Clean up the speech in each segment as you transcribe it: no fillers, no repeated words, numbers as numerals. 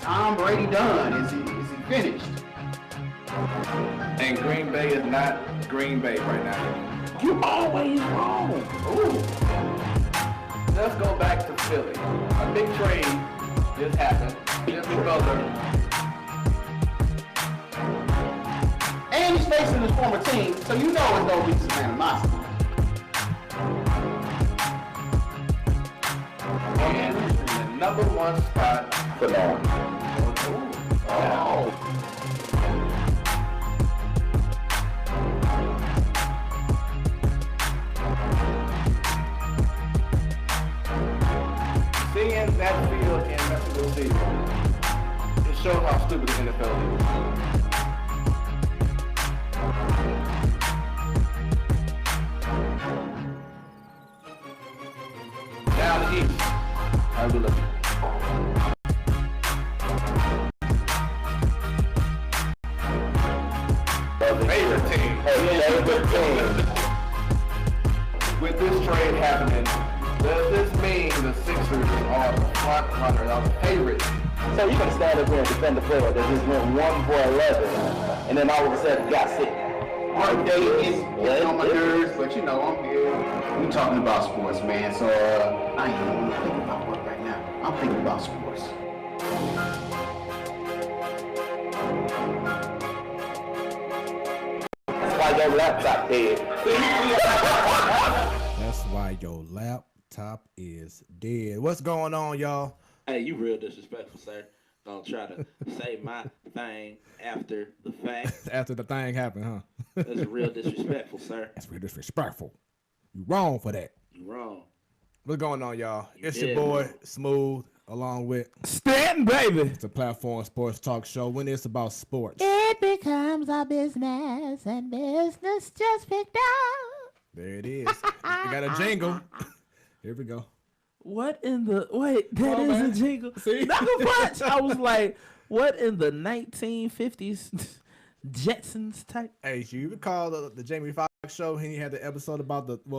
Tom Brady done? Is he finished? And Green Bay is not Green Bay right now. You always wrong. Ooh. Let's go back to Philly. A big trade just happened. Jimmy Butler. And he's facing his former team, so you know it's gonna be some animosity. And in the number one spot For now. Oh. Seeing that field in Mexico City, it shows how stupid the NFL is. Down the east, how we looking? Favorite team. With this trade happening, does this mean the Sixers are the front runners, are the favorites? So you can stand up here and defend the player that just went 1 for 11, and then all of a sudden got sick. Mark Davis is on my nerves, but you know, I'm here. We talking about sports, man, so I ain't even thinking about work right now. I'm thinking about sports. That's why your laptop dead. That's why your laptop is dead. What's going on, y'all? Hey, you real disrespectful, sir. Don't try to say my thing after the fact. After the thing happened, huh? That's real disrespectful, sir. That's real disrespectful. You wrong for that. You wrong. What's going on, y'all? It's your boy, Smooth, along with Stanton, baby. It's a platform sports talk show when it's about sports. It becomes a business, and business just picked up. There it is. We got a jingle. Here we go. What in the wait? That is man. a jingle. See? Not a punch. I was like, what in the 1950s Jetsons type? Hey, you recall the Jamie Foxx show? He had the episode about the they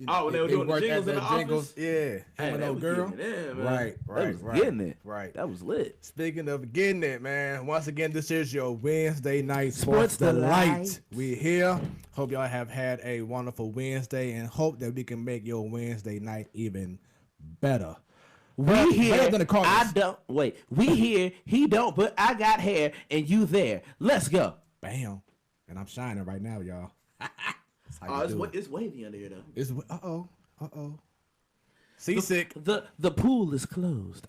were doing the worked jingles at in the office? Yeah, Hey, him and that no was girl. getting it in, man. Right. That was getting it. Right. That was lit. Speaking of getting it, man. Once again, this is your Wednesday night Sports Delight. We here. Hope y'all have had a wonderful Wednesday, and hope that we can make your Wednesday night even better. We here. Better than the Cardinals. I don't wait. We here. He don't. But I got hair, and you there. Let's go. Bam. And I'm shining right now, y'all. It's wavy under here though. It's seasick. The pool is closed.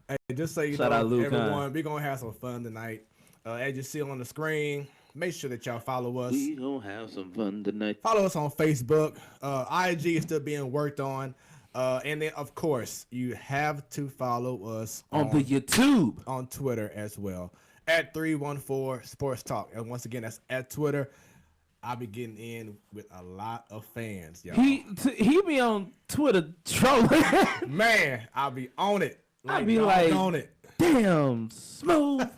Hey, just so you Shout know, out Luke everyone, Khan. we're gonna have some fun tonight. As you see on the screen, make sure that y'all follow us. We gonna have some fun tonight. Follow us on Facebook. IG is still being worked on. And then, of course, you have to follow us on the YouTube, on Twitter as well, at 314 Sports Talk. And once again, that's at Twitter. I'll be getting in with a lot of fans, y'all. He be on Twitter trolling. Man, I'll be on it. I be like, on it. Damn, Smooth.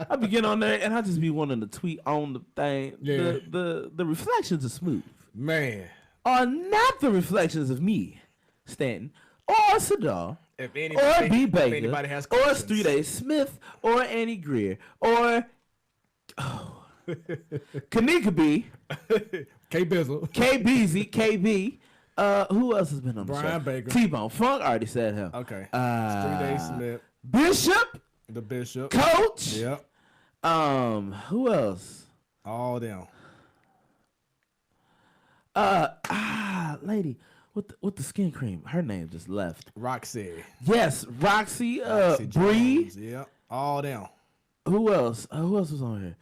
I be getting on there and I just be wanting to tweet on the thing. Yeah. The reflections of Smooth, man, are not the reflections of me, Stanton, or Sadar, if anybody, or B. Baker, anybody has or questions. 3 Day Smith, or Annie Greer, or Kanika B, K Bizzle, K Beezy, KB. Who else has been on the Brian show? Baker. T-Bone Funk already said him. Okay. 3 Day Smith, Bishop, the Bishop, Coach. Yep. Who else? All them. Lady with the skin cream. Her name just left. Roxy. Yes, Roxy. Roxy Bree. Jones, yep. All them. Who else? Who else was on here?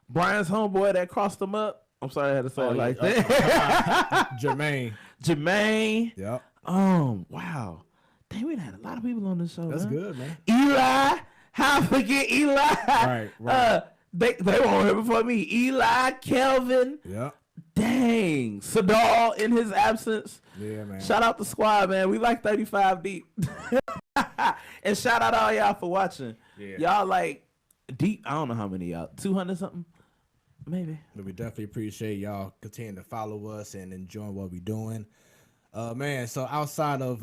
Brian's homeboy that crossed him up. I'm sorry I had to say it like that. Jermaine. Yep. Wow. Dang, we had a lot of people on this show. That's huh? good, man. Eli. How I forget Eli? Right. They were on here before me. Eli, Kelvin. Yep. Dang. Sadal in his absence. Yeah, man. Shout out the squad, man. We like 35 deep. And shout out all y'all for watching. Yeah. Y'all like deep. I don't know how many y'all. 200 something, maybe. But we definitely appreciate y'all continuing to follow us and enjoying what we're doing. Man, so outside of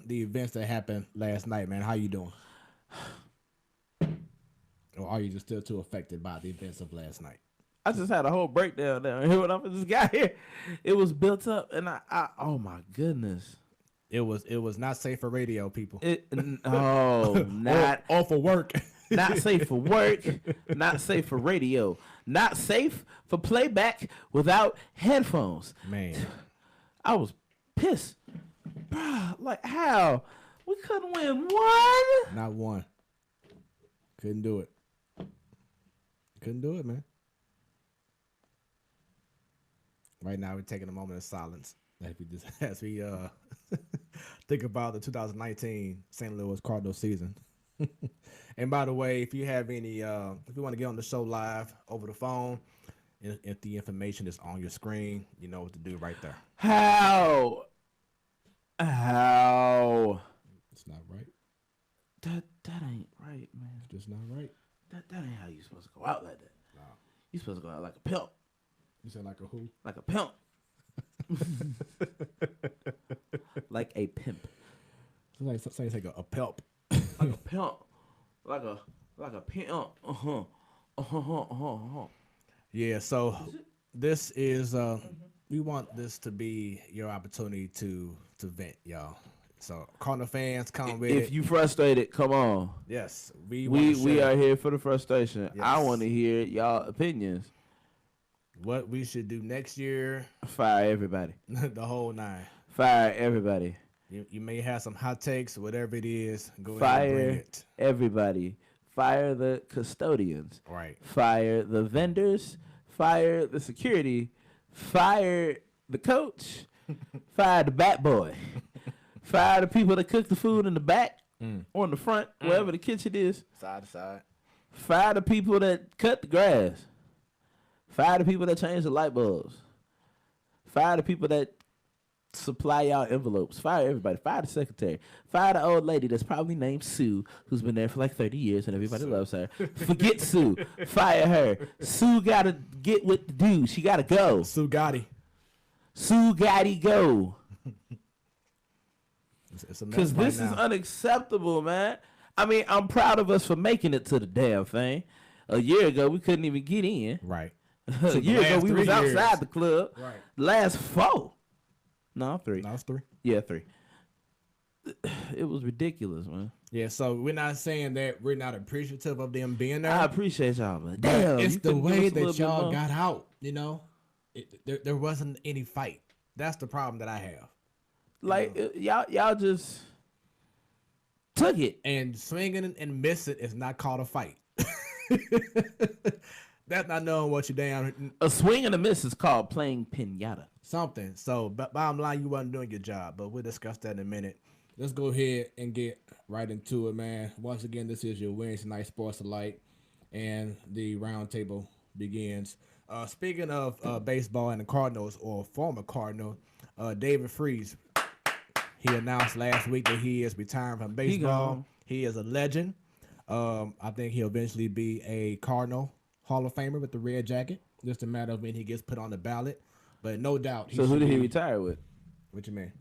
the events that happened last night, man, how you doing? Or are you just still too affected by the events of last night? I just had a whole breakdown down here when I just got here. It was built up, and I oh my goodness. It was not safe for radio, people. Not or for work. Not safe for work. Not safe for radio. Not safe for playback without headphones. Man, I was pissed, bruh. Like how we couldn't win one? Not one. Couldn't do it. Couldn't do it, man. Right now, we're taking a moment of silence as we think about the 2019 St. Louis Cardinals season. And by the way, if you have any, if you want to get on the show live over the phone, if the information is on your screen, you know what to do right there. How? It's not right. That ain't right, man. It's just not right. That ain't how you supposed to go out like that. No. You supposed to go out like a pimp. You said like a who? Like a pimp. Like a pimp. It's like a pelp. Like a pimp. Like a pimp. Yeah, so this is we want this to be your opportunity to vent, y'all. So Cardinal fans, come with it. If you frustrated, come on. Yes, we are here for the frustration. Yes. I want to hear y'all opinions. What we should do next year. Fire everybody. The whole nine. Fire everybody. You may have some hot takes, whatever it is. Go ahead Fire and bring it. Everybody. Fire the custodians. Right. Fire the vendors. Fire the security. Fire the coach. Fire the bat boy. Fire the people that cook the food in the back or in the front, wherever the kitchen is. Side to side. Fire the people that cut the grass. Fire the people that change the light bulbs. Fire the people that supply y'all envelopes. Fire everybody. Fire the secretary. Fire the old lady that's probably named Sue, who's been there for like 30 years and everybody loves her. Forget Sue. Fire her. Sue got to get with the dude. She got to go. Sue Gotti. Sue Gotti go. Because this is unacceptable, man. I mean, I'm proud of us for making it to the damn thing. A year ago, we couldn't even get in. Right. A year ago, we was outside the club. Right. Last 4. No, 3. No, it's 3. Yeah, 3. It was ridiculous, man. Yeah, so we're not saying that we're not appreciative of them being there. I appreciate y'all, but damn, it's the way that y'all got out, you know? There wasn't any fight. That's the problem that I have. Like, y'all just took it. And swinging and missing is not called a fight. That's not knowing what you're down. A swing and a miss is called playing pinata. Something. So, bottom line, you wasn't doing your job, but we'll discuss that in a minute. Let's go ahead and get right into it, man. Once again, this is your Wednesday night Sports Alike, and the roundtable begins. Speaking of baseball and the Cardinals, or former Cardinal, David Freese, he announced last week that he is retiring from baseball. He is a legend. I think he'll eventually be a Cardinal Hall of Famer with the red jacket. Just a matter of when he gets put on the ballot. But no doubt. So who did he retire with? What you mean?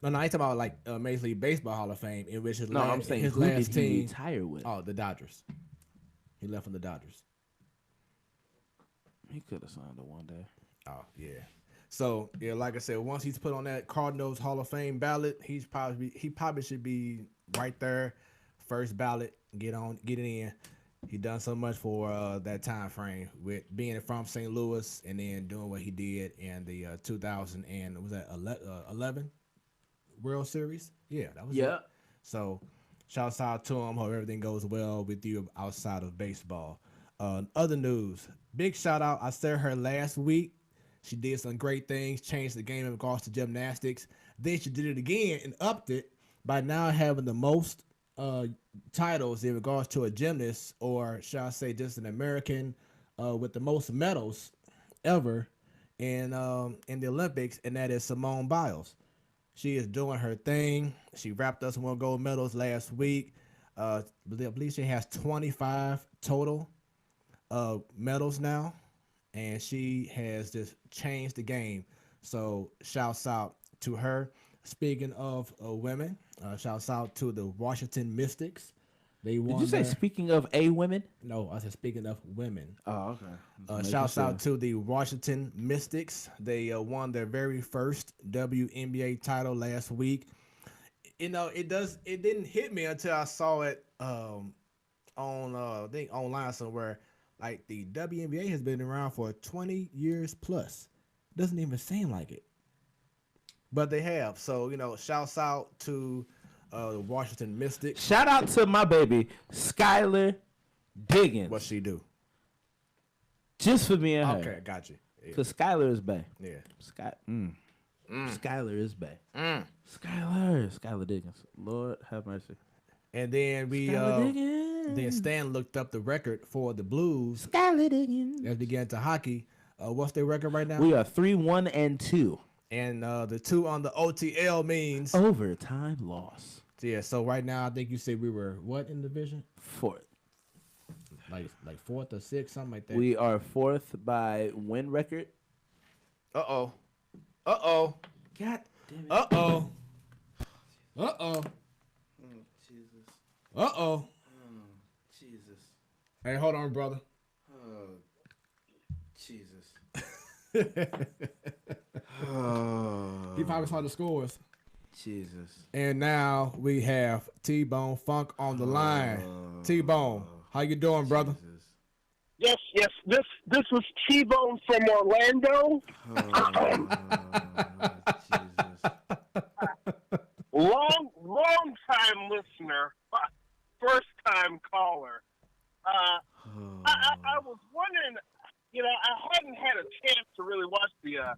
No, I ain't talking about like Major League Baseball Hall of Fame, in which his I'm saying his who last did he team retire with? Oh, the Dodgers. He left from the Dodgers. He could have signed it one day. Oh yeah. So yeah, like I said, once he's put on that Cardinals Hall of Fame ballot, he probably should be right there, first ballot. Get it in. He done so much for that time frame with being from St. Louis and then doing what he did in the 2011 World Series. Yeah, that was it. So shouts out to him. Hope everything goes well with you outside of baseball. Other news, big shout out. I said her last week. She did some great things, changed the game in regards to gymnastics. Then she did it again and upped it by now having the most titles in regards to a gymnast, or shall I say just an American with the most medals ever in the Olympics, and that is Simone Biles. She is doing her thing. She wrapped us in 1 gold medals last week. I believe she has 25 total medals now, and she has just changed the game. So shouts out to her. Speaking of women, shouts out to the Washington Mystics. They won. Did you say speaking of a women? No, I said speaking of women. Oh, okay. Shouts out to the Washington Mystics. They won their very first WNBA title last week. You know, it didn't hit me until I saw it on I think online somewhere. Like, the WNBA has been around for 20 years plus. Doesn't even seem like it, but they have. So, you know, shouts out to the Washington Mystics. Shout out to my baby Skylar Diggins. What she do? Just for me and her. Okay, got you. Yeah. Cause Skylar is bae. Yeah. Skylar is bae. Skylar Diggins. Lord have mercy. And then then Stan looked up the record for the Blues. Skylar Diggins. As we get into hockey, what's their record right now? We are 3-1-2. And the 2 on the OTL means overtime loss. Yeah. So right now, I think you said we were what in division? 4th. Like 4th or 6th, something like that. We are 4th by win record. Uh-oh. God damn it. Uh-oh. Jesus. Jesus. Hey, hold on, brother. Oh, Jesus. He probably saw the scores. Jesus. And now we have T-Bone Funk on the line. T-Bone, how you doing, brother? Yes. This was T-Bone from Orlando. Long time listener, first time caller. I was wondering, you know, I hadn't had a chance to really watch the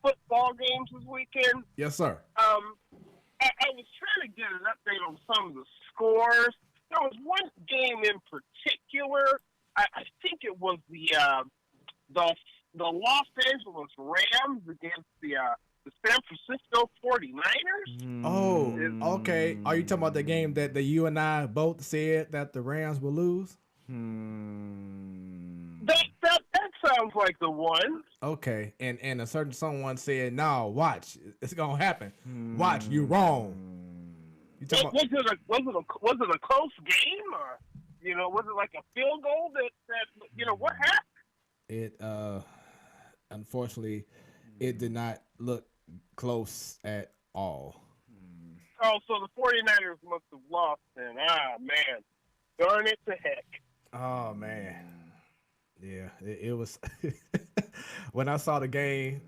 football games this weekend. Yes, sir. I was trying to get an update on some of the scores. There was one game in particular. I think it was the Los Angeles Rams against the San Francisco 49ers. Oh, okay. Are you talking about the game that you and I both said that the Rams will lose? That sounds like the one. Okay, and a certain someone said, "No, watch, it's gonna happen. Watch, you wrong." You talking Was it a close game, or you know, was it like a field goal that you know what happened? It unfortunately, it did not look close at all. Oh, so the 49ers must have lost then. Ah, man. Darn it to heck. Oh, man. Yeah, it was. When I saw the game,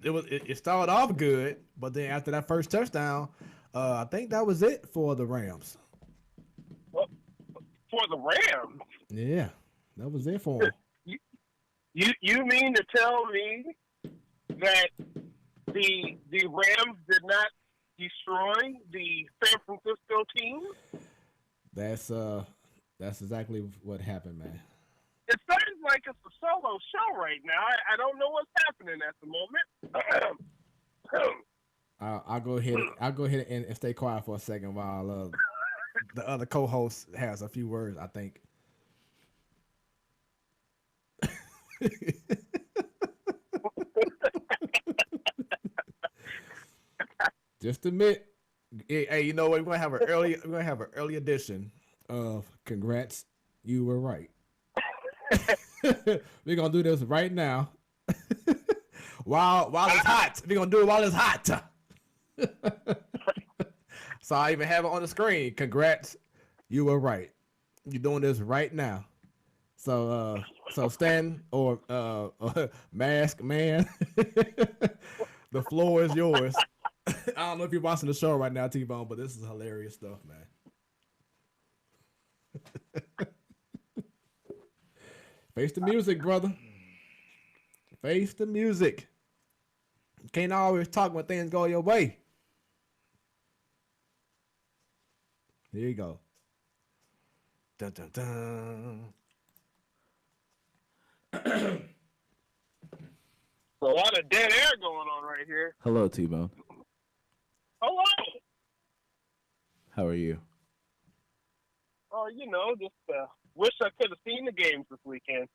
it started off good, but then after that first touchdown, I think that was it for the Rams. Well, for the Rams? Yeah, that was it for them. You mean to tell me that the Rams did not destroy the San Francisco team? That's exactly what happened, man. It sounds like it's a solo show right now. I don't know what's happening at the moment. I'll go ahead and stay quiet for a second while the other co-host has a few words, I think. Just admit, hey, you know what? We're gonna have an early edition of Congrats, You Were Right. We're gonna do this right now. while it's hot. We're gonna do it while it's hot. So I even have it on the screen. Congrats, you were right. You're doing this right now. So Stan or Mask Man, the floor is yours. I don't know if you're watching the show right now, T-Bone, but this is hilarious stuff, man. Face the music, brother. Face the music. You can't always talk when things go your way. Here you go. Dun, dun, dun. A lot of dead air going on right here. Hello, T-Bone. Hello. How are you? Oh, just wish I could have seen the games this weekend.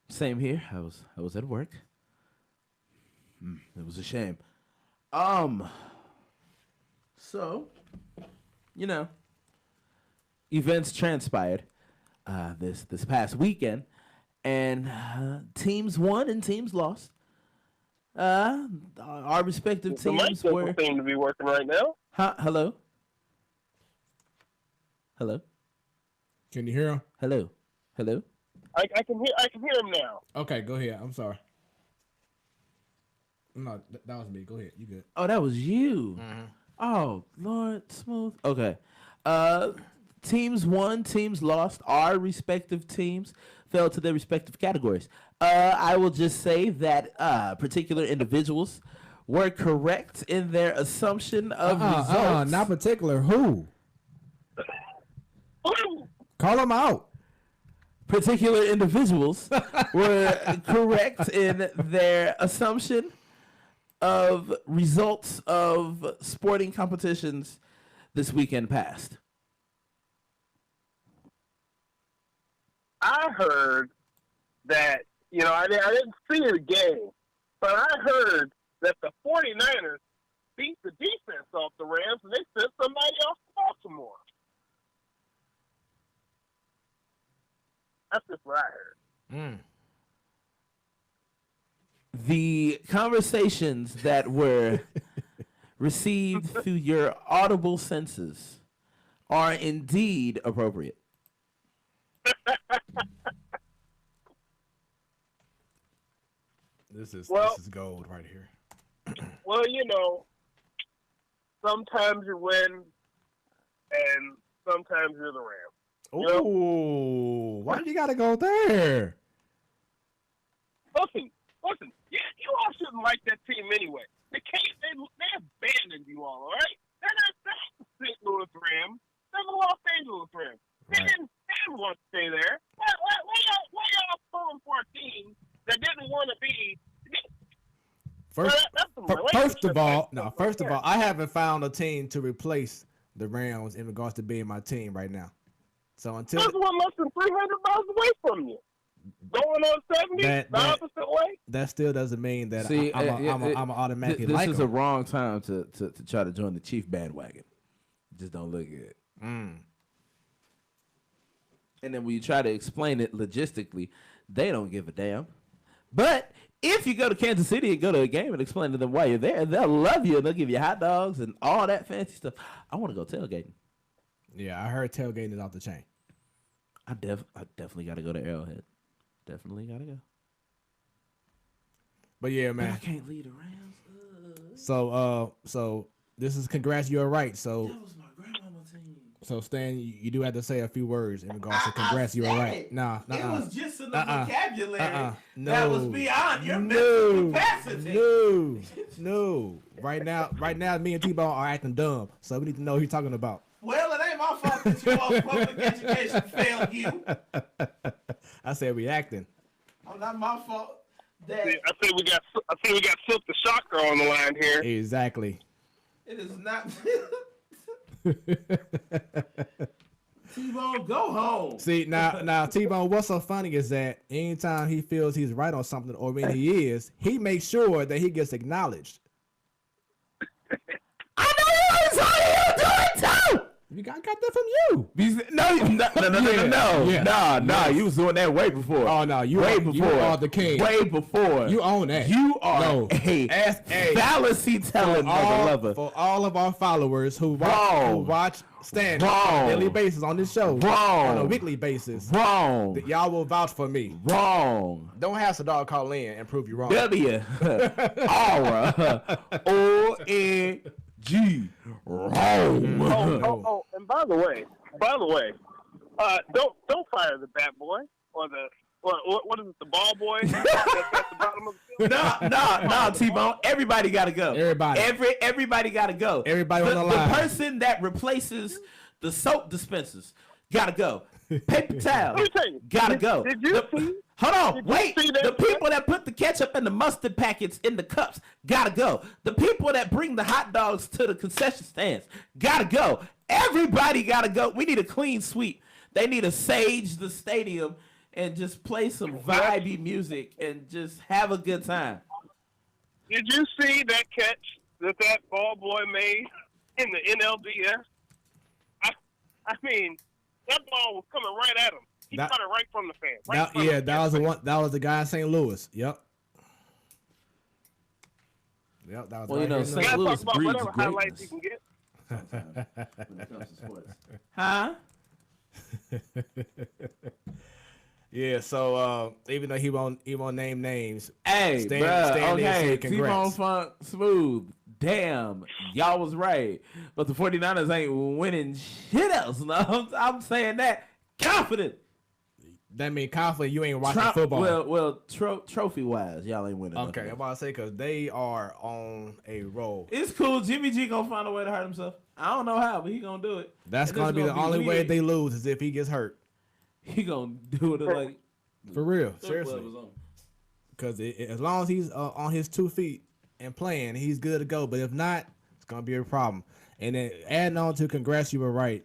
Same here. I was at work. It was a shame. So, events transpired this past weekend, and teams won and teams lost. Our respective The mic teams doesn't were. seem to be working right now. Hello. Can you hear him? Hello. I can hear him now. Okay, go ahead. I'm sorry. No, that was me. Go ahead. You good? Oh, that was you. Oh, Lord, smooth. Okay. Teams won, teams lost. Our respective teams fell to their respective categories. I will just say that particular individuals were correct in their assumption of results. Not particular. Who? Call them out. Particular individuals were correct in their assumption of results of sporting competitions this weekend past. I heard that, I didn't see the game, but I heard that the 49ers beat the defense off the Rams and they sent somebody off to Baltimore. That's just what I heard. The conversations that were received through your audible senses are indeed appropriate. This is gold right here. Well, sometimes you win and sometimes you're the Rams. Oh, why you gotta go there? Listen. You all shouldn't like that team anyway. They abandoned you all right? They're not the St. Louis Rams. They're the Los Angeles Rams. They didn't want to stay there. Why y'all pulling for a team that didn't want to be? First of all, I haven't found a team to replace the Rams in regards to being my team right now. So until there's one less than 300 miles away from you. Going on 70, the opposite way. That still doesn't mean that I'm automatically this like is them. a wrong time to try to join the Chief bandwagon. Just don't look good. And then when you try to explain it logistically, they don't give a damn. But if you go to Kansas City and go to a game and explain to them why you're there, they'll love you and they'll give you hot dogs and all that fancy stuff. I want to go tailgating. Yeah, I heard tailgating is off the chain. I definitely got to go to Arrowhead. Definitely got to go. But yeah, man. But I can't lead the Rams. So this is congrats. You're right. So That was my grandmama team. So Stan, you do have to say a few words in regards to congrats. You were right. Nah. It was just enough vocabulary No. that was beyond your mental capacity. No. Right now, me and T-Bone are acting dumb. So we need to know who you're talking about. Well, it ain't my fault that you all public education failed you. I said we acting. Oh, not my fault. I think we got Silk the Shocker on the line here. Exactly. It is not. T-Bone, go home. See, now T-Bone, what's so funny is that anytime he feels he's right on something, or when he is, he makes sure that he gets acknowledged. I know what you doing too. I got that from you. No. You was doing that way before. Oh no, you are the king. Way before. You own that. You are a fallacy telling lover. For all of our followers who watch Stan on a daily basis on this show, on a weekly basis, that y'all will vouch for me. Wrong. Don't have Sadar call in and prove you wrong. W. Aura. O-N-G. Wrong. Oh, and by the way, don't fire the bat boy or the what is it, the ball boy? That's at the bottom of the field. No, T-Bone. Everybody gotta go. Everybody gotta go. Everybody on the line. The person that replaces the soap dispensers, gotta go. Paper towel, Let me tell you, gotta go. Did you see? Hold on, Did you wait. see that The people that put the ketchup and the mustard packets in the cups, gotta go. The people that bring the hot dogs to the concession stands, gotta go. Everybody gotta go. We need a clean sweep. They need to sage the stadium and just play some vibey music and just have a good time. Did you see that catch that ball boy made in the NLDS? I mean, that ball was coming right at him. He caught it right from the fan. That was the guy in St. Louis. Yep. That was. Well, you know, St. You gotta Louis talk about breeds whatever highlights you greatness. can get. When it comes to sports. Huh? Yeah. So even though he won't name names. Hey, Stan bro. there Okay, said congrats. T-Bone Funk Smooth. Damn, y'all was right. But the 49ers ain't winning shit else. No, I'm saying that confident. That mean confident you ain't watching football. Well, trophy wise, y'all ain't winning. Okay, I'm about to say because they are on a roll. It's cool. Jimmy G gonna find a way to hurt himself. I don't know how, but he gonna do it. That's gonna be the only way they lose is if he gets hurt. He gonna do it like for real, seriously. Because as long as he's on his 2 feet and playing, he's good to go. But if not, it's gonna be a problem. And then adding on to congrats, you were right.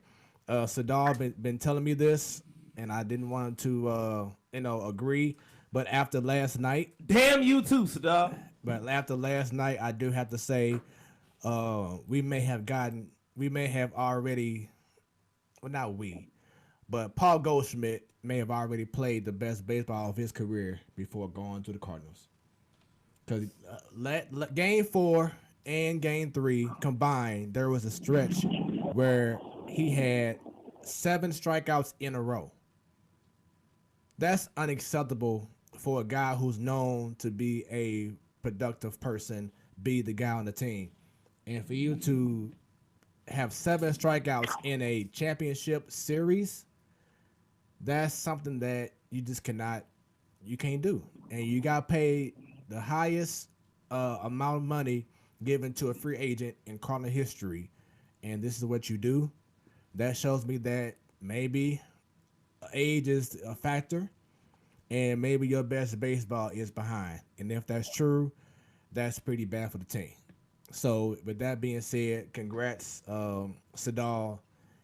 Sadal been telling me this. And I didn't want to, agree. But after last night, damn you too, Sadal. But after last night, I do have to say, we may have already, well, not we, but Paul Goldschmidt may have already played the best baseball of his career before going to the Cardinals. Because game 4 and game 3 combined, there was a stretch where he had 7 strikeouts in a row. That's unacceptable for a guy who's known to be a productive person, be the guy on the team. And for you to have 7 strikeouts in a championship series, that's something that you just can't do. And you got paid the highest amount of money given to a free agent in Cardinal history. And this is what you do. That shows me that maybe age is a factor, and maybe your best baseball is behind. And if that's true, that's pretty bad for the team. So with that being said, congrats, Sadal,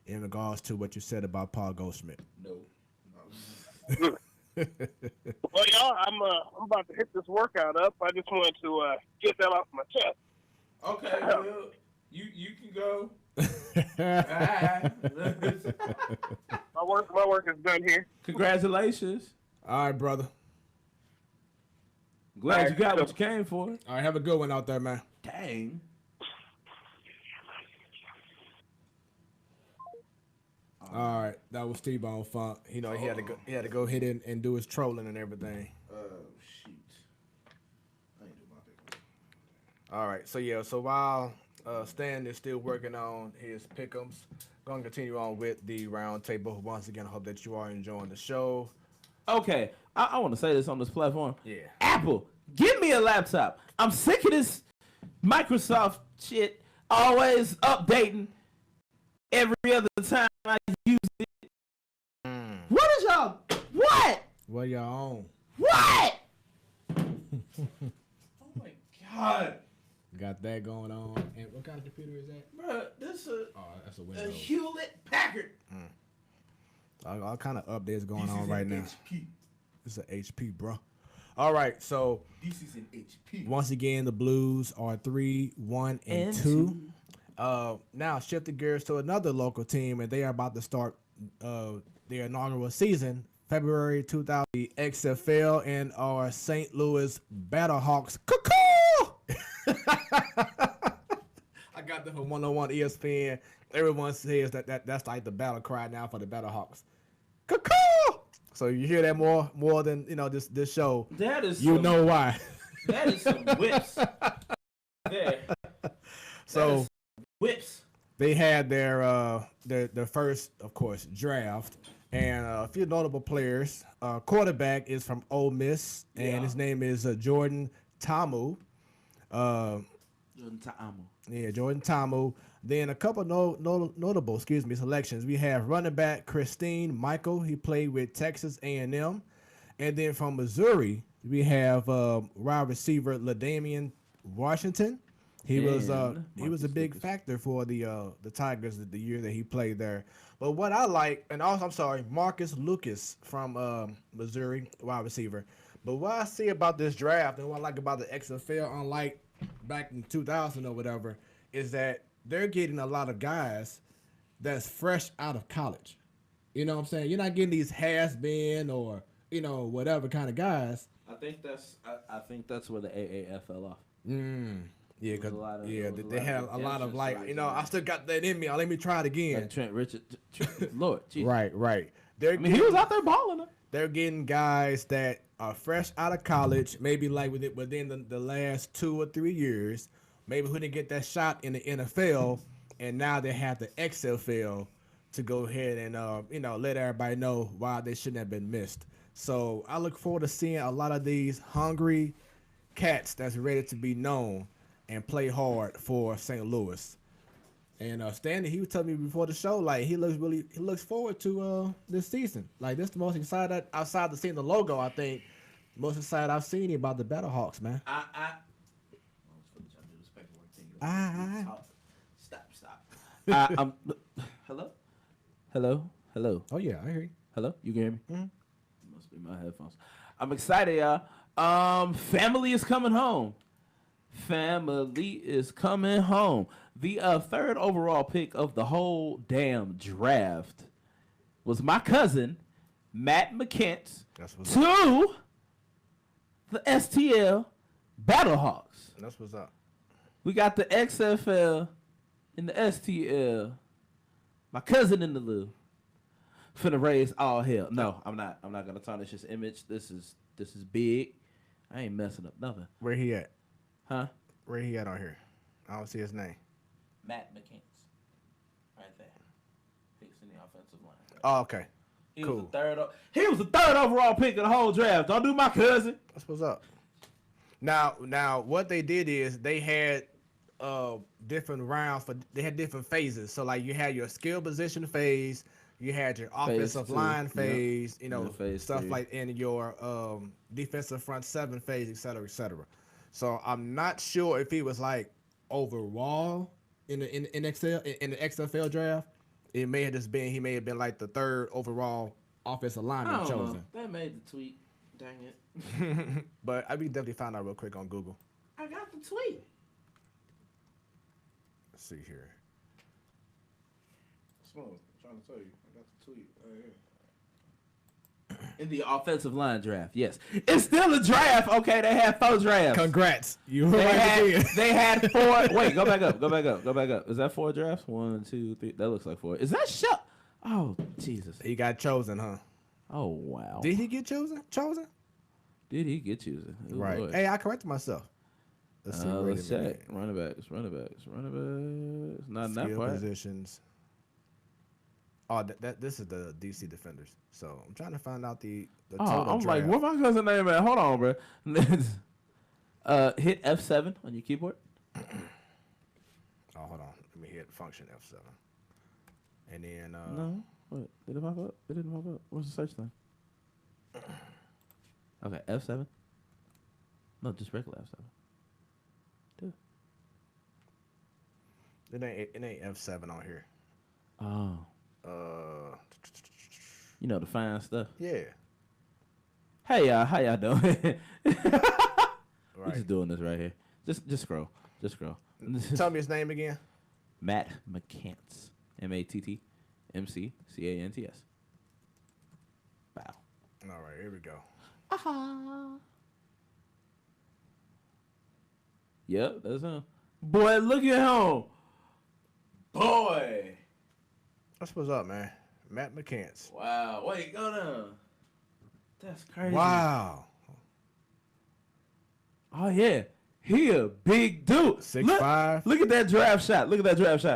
in regards to what you said about Paul Goldschmidt. No. Well, y'all, I'm about to hit this workout up. I just wanted to get that off my chest. Okay, well, you can go. My work is done here. Congratulations. All right, brother. Glad you got what you came for. All right, have a good one out there, man. Dang. All right, that was T-Bone Funk. He had to go hit in and do his trolling and everything. Oh shoot. I ain't do my pick. All right, so while Stan is still working on his pick'ems, going to continue on with the round table. Once again, I hope that you are enjoying the show. Okay, I want to say this on this platform. Yeah. Apple, give me a laptop. I'm sick of this Microsoft shit always updating every other time I use it. What is y'all? What? What y'all on? What? Oh my God. Got that going on. And what kind of computer is that? Bro, this that's a a Windows. Hewlett Packard. All kind of updates going on right now. HP. It's an HP, bro. All right, so This is an HP. once again, the Blues are 3-1-2. Now shifting gears to another local team, and they are about to start their inaugural season, February 2000. The XFL and our St. Louis Battlehawks. Cuckoo! I got that from 101 ESPN. Everyone says that's like the battle cry now for the Battlehawks. Cuckoo! So you hear that more than this show. That is know why. That is some whips. There. So whips. they had their first, of course, draft, and a few notable players. Quarterback is from Ole Miss, and his name is Jordan Ta'amu. Jordan Ta'amu. Yeah, Jordan Ta'amu. Then a couple notable, selections. We have running back Christine Michael. He played with Texas A&M. And then from Missouri, we have wide receiver LaDamian Washington. He was a big factor for the Tigers the year that he played there. But what I like, and also I'm sorry, Marcus Lucas from Missouri, wide receiver. But what I see about this draft and what I like about the XFL, unlike back in 2000 or whatever, is that they're getting a lot of guys that's fresh out of college. You know what I'm saying? You're not getting these has-been or whatever kind of guys. I think that's where the AA fell off. Yeah, because they had a lot of like, I still got that in me. Let me try it again. Like Trent Richard, Lord, Jesus. Right. He was out there balling. They're getting guys that are fresh out of college, maybe like within the last 2 or 3 years, maybe who didn't get that shot in the NFL, and now they have the XFL to go ahead and let everybody know why they shouldn't have been missed. So I look forward to seeing a lot of these hungry cats that's ready to be known and play hard for St. Louis. And Stanley, he was telling me before the show, like he looks forward to this season. Like this the most excited outside of seeing the logo, I think. Most excited I've seen about the Battlehawks, man. Stop. Hello. Oh yeah, I hear you. Hello, you can hear me? Mm-hmm. Must be my headphones. I'm excited, y'all. Family is coming home. The third overall pick of the whole damn draft was my cousin, Matt McKentz, to the STL Battlehawks. That's what's up. We got the XFL and the STL. My cousin in the Lou. Finna raise all hell. No, I'm not gonna tarnish his image. This is big. I ain't messing up nothing. Where he at? Huh? Where he at on here? I don't see his name. Matt McKentz. Right there. Fixing the offensive line. Oh, okay. He Cool. was the third overall pick of the whole draft. Don't do my cousin. That's what's up. Now, what they did is they had different rounds they had different phases. So like you had your skill position phase, you had your offensive line phase, phase stuff 3. like in your defensive front seven phase, et cetera, et cetera. So I'm not sure if he was like overall in the XFL draft. It may have just been he may have been like the third overall offensive lineman chosen. That made the tweet. Dang it. But I can definitely find out real quick on Google. I got the tweet. Let's see here. Smooth. I'm trying to tell you. I got the tweet. In the offensive line draft, yes. It's still a draft, okay? They had 4 drafts. Congrats. You were right again. They had 4. Wait, go back up. Is that 4 drafts? 1, 2, 3. That looks like 4. Is that shut? Oh, Jesus. He got chosen, huh? Oh, wow. Did he get chosen? Did he get chosen? Oh, right. Lord. Hey, I corrected myself. Let's see. Let's check. Running backs. Not in that Skill part. positions. Oh, this is the DC Defenders. So I'm trying to find out the total I'm draft. like, what my cousin name at? Hold on, bro. Hit F7 on your keyboard. Oh, hold on. Let me hit function F7. And then No. What? Did it pop up? It didn't pop up. What's the search thing? Okay, F7. No, just regular F7. Dude. it ain't F7 on here. Oh. You know the fine stuff. Yeah. Hey y'all, how y'all doing? We're Right. just doing this right here. Just scroll. Tell me his name again. Matt McCants. MattMcCants. Wow. All right, here we go. Yep, that's him. Boy, look at him. Boy. That's what's up, man. Matt McCants. Wow. Wait, go down. That's crazy. Wow. Oh, yeah. He a big dude. 6'5". Look at that draft shot.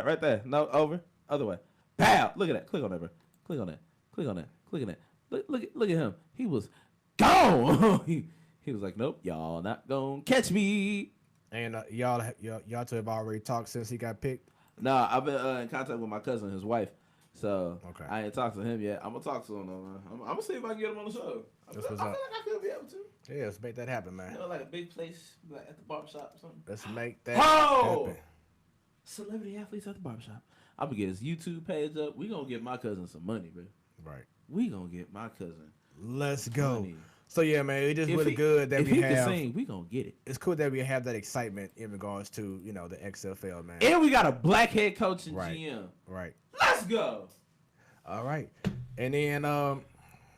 Right there. No, over. Other way. Pow. Look at that. Click on that, bro. Click on that. Look at him. He was gone. he was like, nope, y'all not gonna catch me. And y'all two have already talked since he got picked. Nah, I've been in contact with my cousin, his wife. So Okay. I ain't talked to him yet. I'm gonna talk to him though, man. I'm gonna see if I can get him on the show. I feel like I could be able to. Yeah, let's make that happen, man. You know, like a big place, like at the barbershop or something. Let's make that happen. Celebrity athletes at the barbershop. I'm gonna get his YouTube page up. We gonna get my cousin some money, bro. Right. We gonna get my cousin. Let's go. Money. So yeah, man, it's just really good that if we he have. Can sing, we gonna get it. It's cool that we have that excitement in regards to the XFL, man. And we got a black head coach and GM. Right. Let's go. All right. And then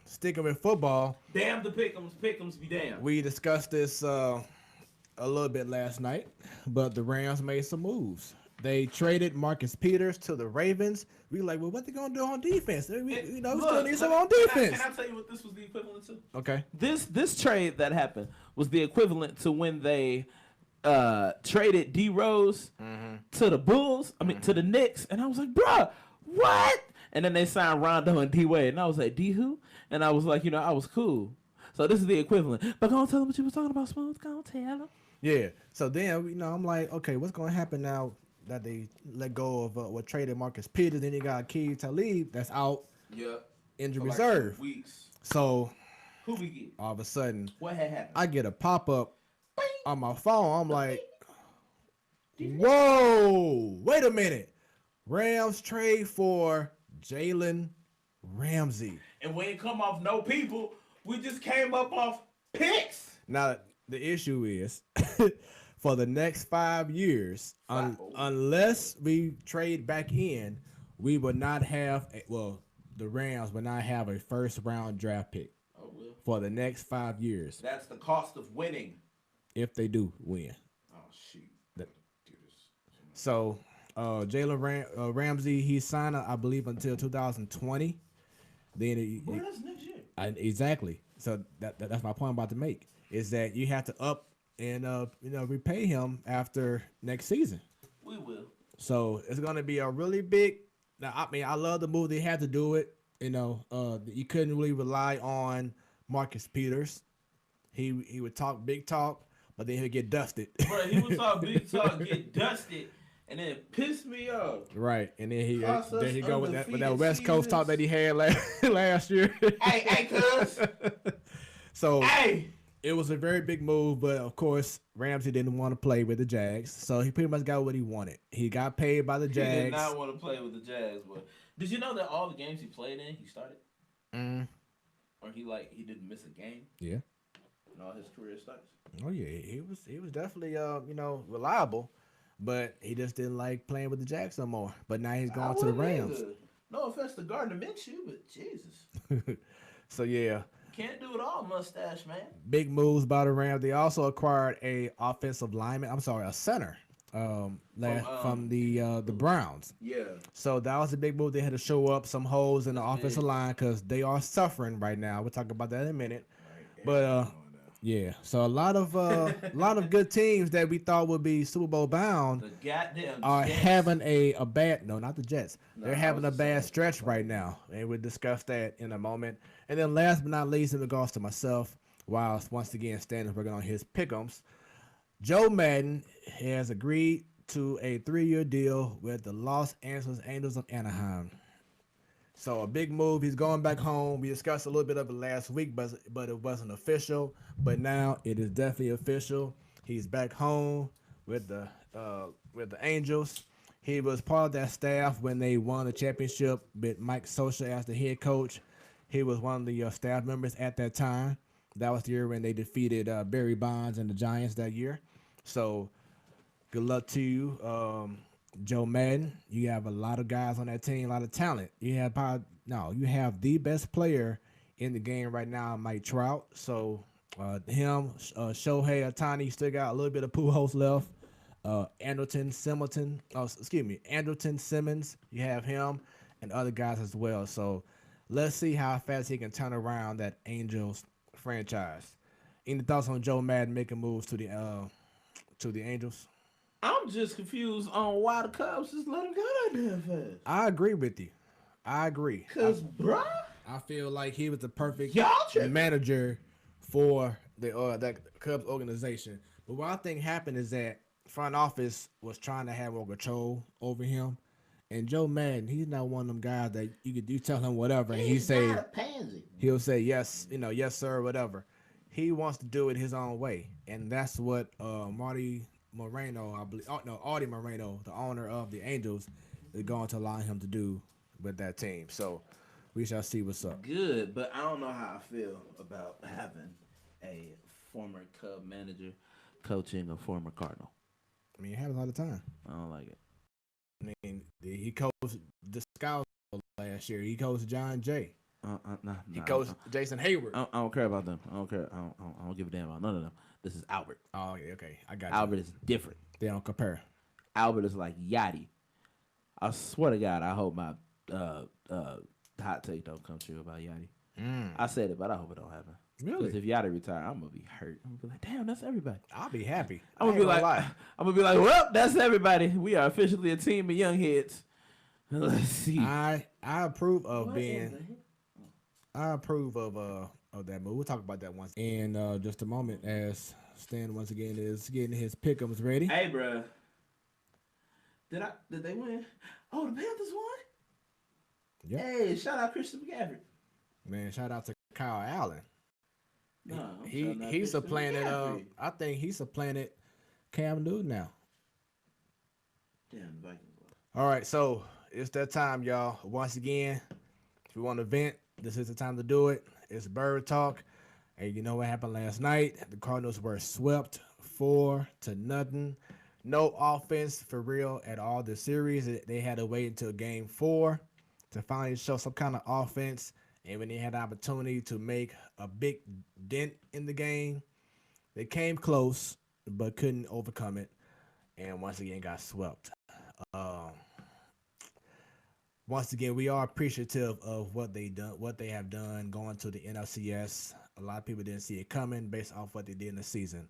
sticking with football. Damn the pick'ems be damned. We discussed this a little bit last night, but the Rams made some moves. They traded Marcus Peters to the Ravens. We like, well, what they gonna do on defense? We still need some on defense. Can I tell you what this was the equivalent to? Okay. This trade that happened was the equivalent to when they traded D Rose to the Bulls. I mean to the Knicks, and I was like, bruh, what? And then they signed Rondo and D Wade, and I was like, D who? And I was like, I was cool. So this is the equivalent. But go on, tell them what you was talking about, Smooth. Go on, tell them. Yeah. So then, I'm like, okay, what's going to happen now that they let go of what traded Marcus Peters? Then you got Keith Talib that's out. Yep. Injury reserve. Weeks. So who we get? All of a sudden, what had happened? I get a pop-up on my phone. I'm like, whoa, wait a minute. Rams trade for Jalen Ramsey. And we ain't come off no people. We just came up off picks. Now, the issue is, for the next 5 years, unless we trade back in, we will not have, the Rams will not have a first-round draft pick for the next 5 years. That's the cost of winning. If they do win. Oh, shoot. So, Jalen Ramsey, he signed, I believe, until 2020. Then that's next year. Exactly. So that's my point I'm about to make, is that you have to up and repay him after next season. We will. So it's gonna be a really big. Now, I mean, I love the move. They had to do it. You couldn't really rely on Marcus Peters. He would talk big talk, but then he'd get dusted. Bro, he would talk big talk, get dusted, and then piss me off. Right, and then he go with that West Coast talk that he had last year. Hey, cuz. So it was a very big move, but of course Ramsey didn't want to play with the Jags, so he pretty much got what he wanted. He got paid by the Jags. He did not want to play with the Jags, but did you know that all the games he played in, he started? Or he didn't miss a game? Yeah. In all his career starts. Oh yeah, he was definitely reliable, but he just didn't like playing with the Jags no more. But now he's going to the Rams. No offense to Gardner Minshew, but Jesus. So yeah. Can't do it all, mustache man. Big moves by the Rams. They also acquired a center, from the Browns. Yeah. So that was a big move. They had to show up some holes in the offensive line because they are suffering right now. We'll talk about that in a minute. But yeah, so a lot of good teams that we thought would be Super Bowl bound are having a bad not the Jets. They're having a bad stretch right now, and we'll discuss that in a moment. And then last but not least, in regards to myself, while once again Stan is working on his pick'ems, Joe Madden has agreed to a 3-year deal with the Los Angeles Angels of Anaheim. So a big move. He's going back home. We discussed a little bit of it last week, but it wasn't official. But now it is definitely official. He's back home with the Angels. He was part of that staff when they won the championship with Mike Scioscia as the head coach. He was one of the staff members at that time. That was the year when they defeated Barry Bonds and the Giants that year. So good luck to you. Joe Madden, you have a lot of guys on that team, a lot of talent. You have the best player in the game right now, Mike Trout. So Shohei Ohtani still got a little bit of Pujols left. Andrelton Simmons, you have him and other guys as well. So let's see how fast he can turn around that Angels franchise. Any thoughts on Joe Madden making moves to the Angels? I'm just confused on why the Cubs just let him go that damn fast. I agree with you. I agree. Cause, bruh, I feel like he was the perfect tripping. manager for the that Cubs organization. But what I think happened is that front office was trying to have more control over him. And Joe Madden, he's not one of them guys that you tell him whatever, and He's not a pansy. he'll say yes, yes sir, whatever. He wants to do it his own way, and that's what Marty Moreno, I believe, Audie Moreno, the owner of the Angels, is going to allow him to do with that team. So we shall see what's up. Good, but I don't know how I feel about having a former Cub manager coaching a former Cardinal. I mean, it happens all the time. I don't like it. I mean, he coached the Scouts last year. He coached John Jay. He coached Jason Hayward. I don't care about them. I don't care. I don't give a damn about none of them. This is Albert. Oh, yeah, okay. I got you. Albert is different. They don't compare. Albert is like Yachty. I swear to God, I hope my hot take don't come true about Yachty. I said it, but I hope it don't happen. Really? Because if Yachty retire, I'm gonna be hurt. I'm gonna be like, damn, that's everybody. I'll be happy. I'm gonna be like, well, that's everybody. We are officially a team of young heads. Let's see. I approve of I approve of that move. We'll talk about that once in just a moment as Stan once again is getting his pick'ems ready. Hey, bro. Did they win? Oh, the Panthers won? Yep. Hey, shout out Christian McCaffrey. Man, shout out to Kyle Allen. No, He supplanted I think he supplanted Cam Newton now. Damn, the Vikings. All right, so it's that time, y'all. Once again, if you want to vent, this is the time to do it. It's Bird Talk. And you know what happened last night? The Cardinals were swept 4-0. No offense for real at all this series. They had to wait until game 4 to finally show some kind of offense. And when they had the opportunity to make a big dent in the game, they came close but couldn't overcome it. And once again got swept. Once again, we are appreciative of what they have done going to the NLCS. A lot of people didn't see it coming based off what they did in the season,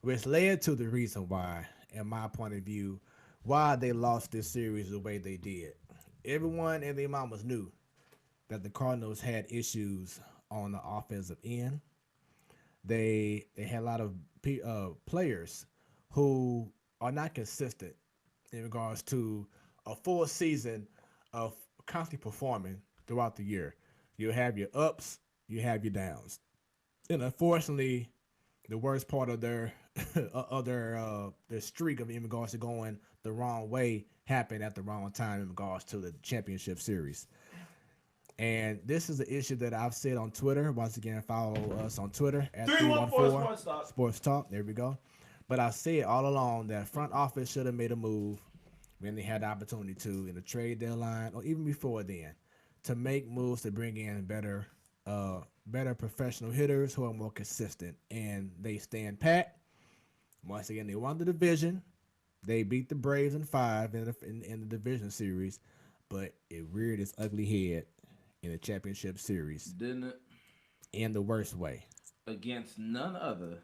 which led to the reason why, in my point of view, why they lost this series the way they did. Everyone and their mamas knew that the Cardinals had issues on the offensive end. They had a lot of players who are not consistent in regards to a full season of constantly performing throughout the year. You have your ups, you have your downs. And unfortunately, the worst part of their their streak of in regards to going the wrong way happened at the wrong time in regards to the championship series. And this is the issue that I've said on Twitter. Once again, follow us on Twitter at 314 Sports Talk. There we go. But I said all along that front office should have made a move when they had the opportunity to in the trade deadline or even before then to make moves to bring in better professional hitters who are more consistent. And they stand pat. Once again, they won the division. They beat the Braves in 5 in the division series, but it reared its ugly head in the championship series. Didn't it? In the worst way. Against none other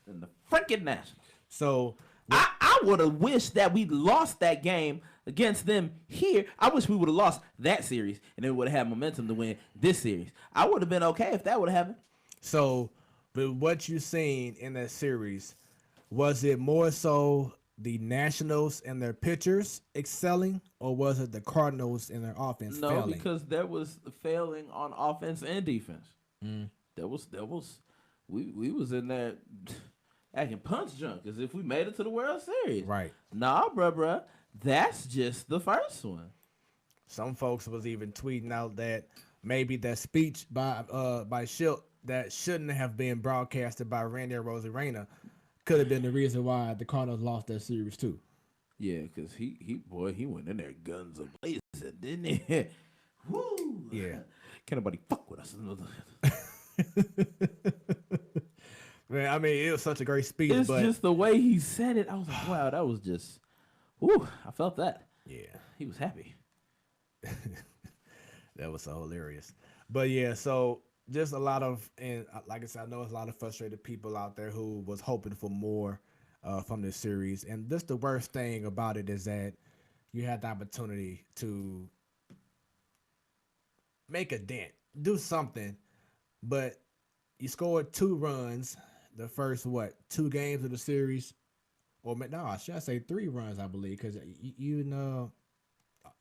than the freaking Nationals. So I would have wished that we lost that game against them here. I wish we would have lost that series and then would have had momentum to win this series. I would have been okay if that would have happened. So, but what you seen in that series, was it more so the Nationals and their pitchers excelling, or was it the Cardinals and their offense failing? No, because there was failing on offense and defense. There was we was in there acting punch drunk as if we made it to the World Series. Right. Nah, bruh. That's just the first one. Some folks was even tweeting out that maybe that speech by Schilt that shouldn't have been broadcasted by Randy Arozarena could have been the reason why the Cardinals lost that series too. Yeah, because he went in there guns a-blazing, didn't he? Woo! Yeah. Can't nobody fuck with us. Man, I mean, it was such a great speech. It's but just the way he said it. I was like, wow, that was just, whoo, I felt that. Yeah. He was happy. That was so hilarious. But yeah, so just a lot of, and like I said, I know there's a lot of frustrated people out there who was hoping for more from this series. And just the worst thing about it is that you had the opportunity to make a dent, do something, but you scored 2 runs the first, 2 games of the series, or no, I should say 3 runs, I believe, because you know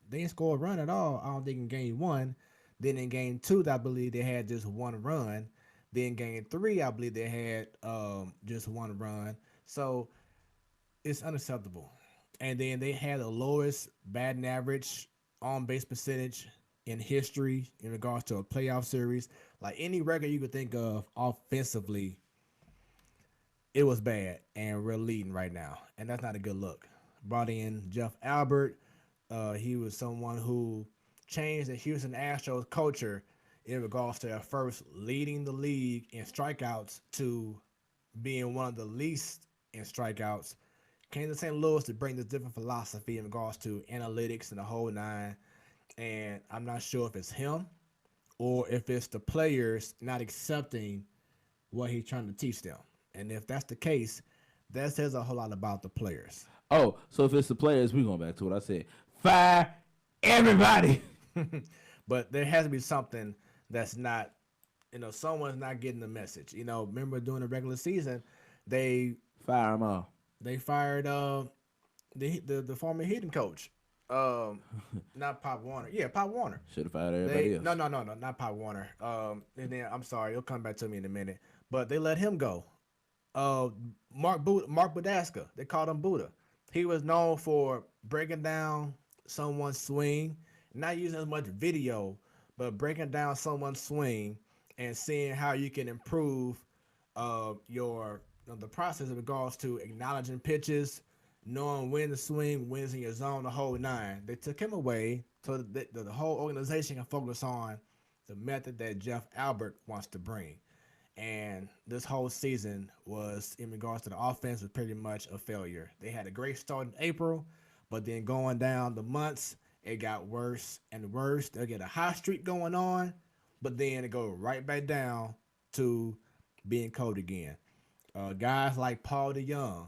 they didn't score a run at all. I don't think in game one. Then in game two, I believe they had just 1 run. Then game three, I believe they had just 1 run. So it's unacceptable. And then they had the lowest batting average on base percentage in history in regards to a playoff series. Like any record you could think of offensively, it was bad, and we're leading right now, and that's not a good look. Brought in Jeff Albert. He was someone who changed the Houston Astros culture in regards to at first leading the league in strikeouts to being one of the least in strikeouts. Came to St. Louis to bring this different philosophy in regards to analytics and the whole nine. And I'm not sure if it's him or if it's the players not accepting what he's trying to teach them. And if that's the case, that says a whole lot about the players. Oh, so if it's the players, we going back to what I said. Fire everybody. But there has to be something that's not, someone's not getting the message. Remember during the regular season, they Fire them all. they fired the former hitting coach. Not Pop Warner. Yeah, Pop Warner. Should have fired everybody else. No, not Pop Warner. And then I'm sorry, it'll come back to me in a minute. But they let him go. Mark Budaska. They called him Buddha. He was known for breaking down someone's swing, not using as much video, but breaking down someone's swing and seeing how you can improve the process in regards to acknowledging pitches, knowing when to swing, when's in your zone, the whole nine. They took him away so that the whole organization can focus on the method that Jeff Albert wants to bring. And this whole season was, in regards to the offense, was pretty much a failure. They had a great start in April, but then going down the months, it got worse and worse. They'll get a hot streak going on, but then it go right back down to being cold again. Guys like Paul DeYoung,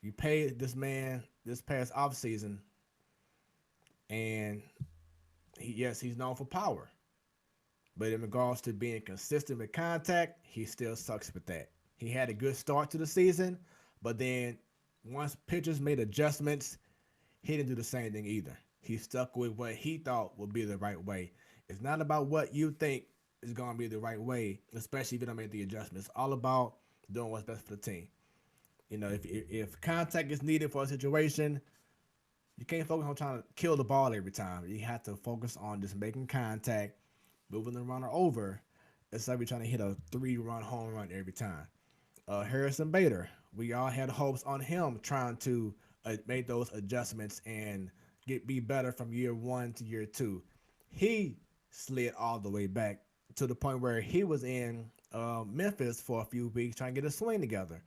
you paid this man this past offseason, and he's known for power. But in regards to being consistent with contact, he still sucks with that. He had a good start to the season, but then once pitchers made adjustments, he didn't do the same thing either. He stuck with what he thought would be the right way. It's not about what you think is going to be the right way, especially if you don't make the adjustments. It's all about doing what's best for the team. If contact is needed for a situation, you can't focus on trying to kill the ball every time. You have to focus on just making contact, moving the runner over, instead of trying to hit a 3-run home run every time. Harrison Bader, we all had hopes on him trying to make those adjustments and be better from year 1 to year 2. He slid all the way back to the point where he was in Memphis for a few weeks trying to get a swing together.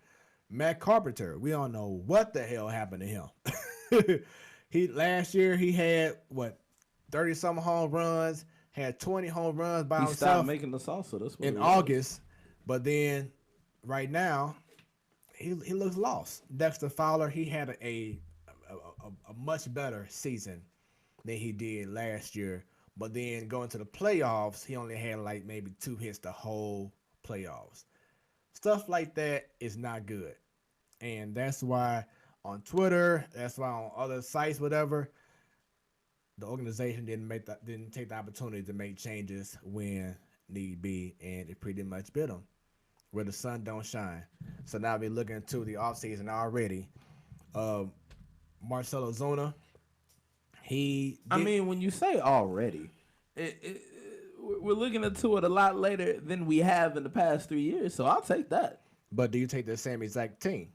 Matt Carpenter, we don't know what the hell happened to him. Last year he had 30-something home runs. Had 20 home runs by himself. Stopped making the salsa. That's what in August, but then right now he looks lost. Dexter Fowler, he had a much better season than he did last year, but then going to the playoffs, he only had like maybe 2 hits the whole playoffs. Stuff like that is not good, and that's why on Twitter, that's why on other sites, whatever. The organization didn't take the opportunity to make changes when need be, and it pretty much bit them where the sun don't shine. So now we're looking to the offseason already. Marcell Ozuna, when you say already, we're looking into it a lot later than we have in the past 3 years, so I'll take that. But do you take the same exact team?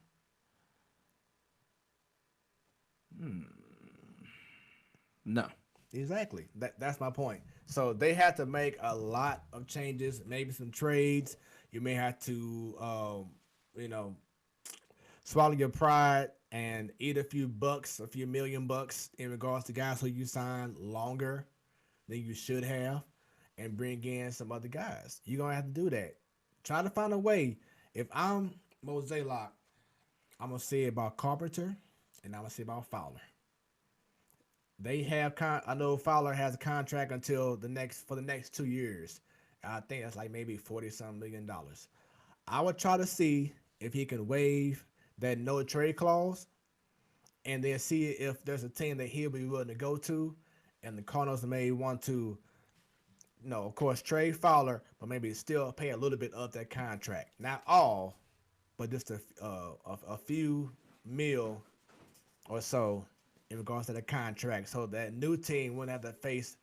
No. Exactly. That's my point. So they have to make a lot of changes, maybe some trades. You may have to, swallow your pride and eat a few million bucks in regards to guys who you signed longer than you should have and bring in some other guys. You're going to have to do that. Try to find a way. If I'm Mose Lock, I'm going to say about Carpenter and I'm going to say about Fowler. They have I know Fowler has a contract until the next 2 years. I think that's like maybe $40-something million. I would try to see if he can waive that no trade clause, and then see if there's a team that he'll be willing to go to, and the Cardinals may want to, of course, trade Fowler, but maybe still pay a little bit of that contract. Not all, but just a few mil or so in regards to the contract, so that new team wouldn't have to face,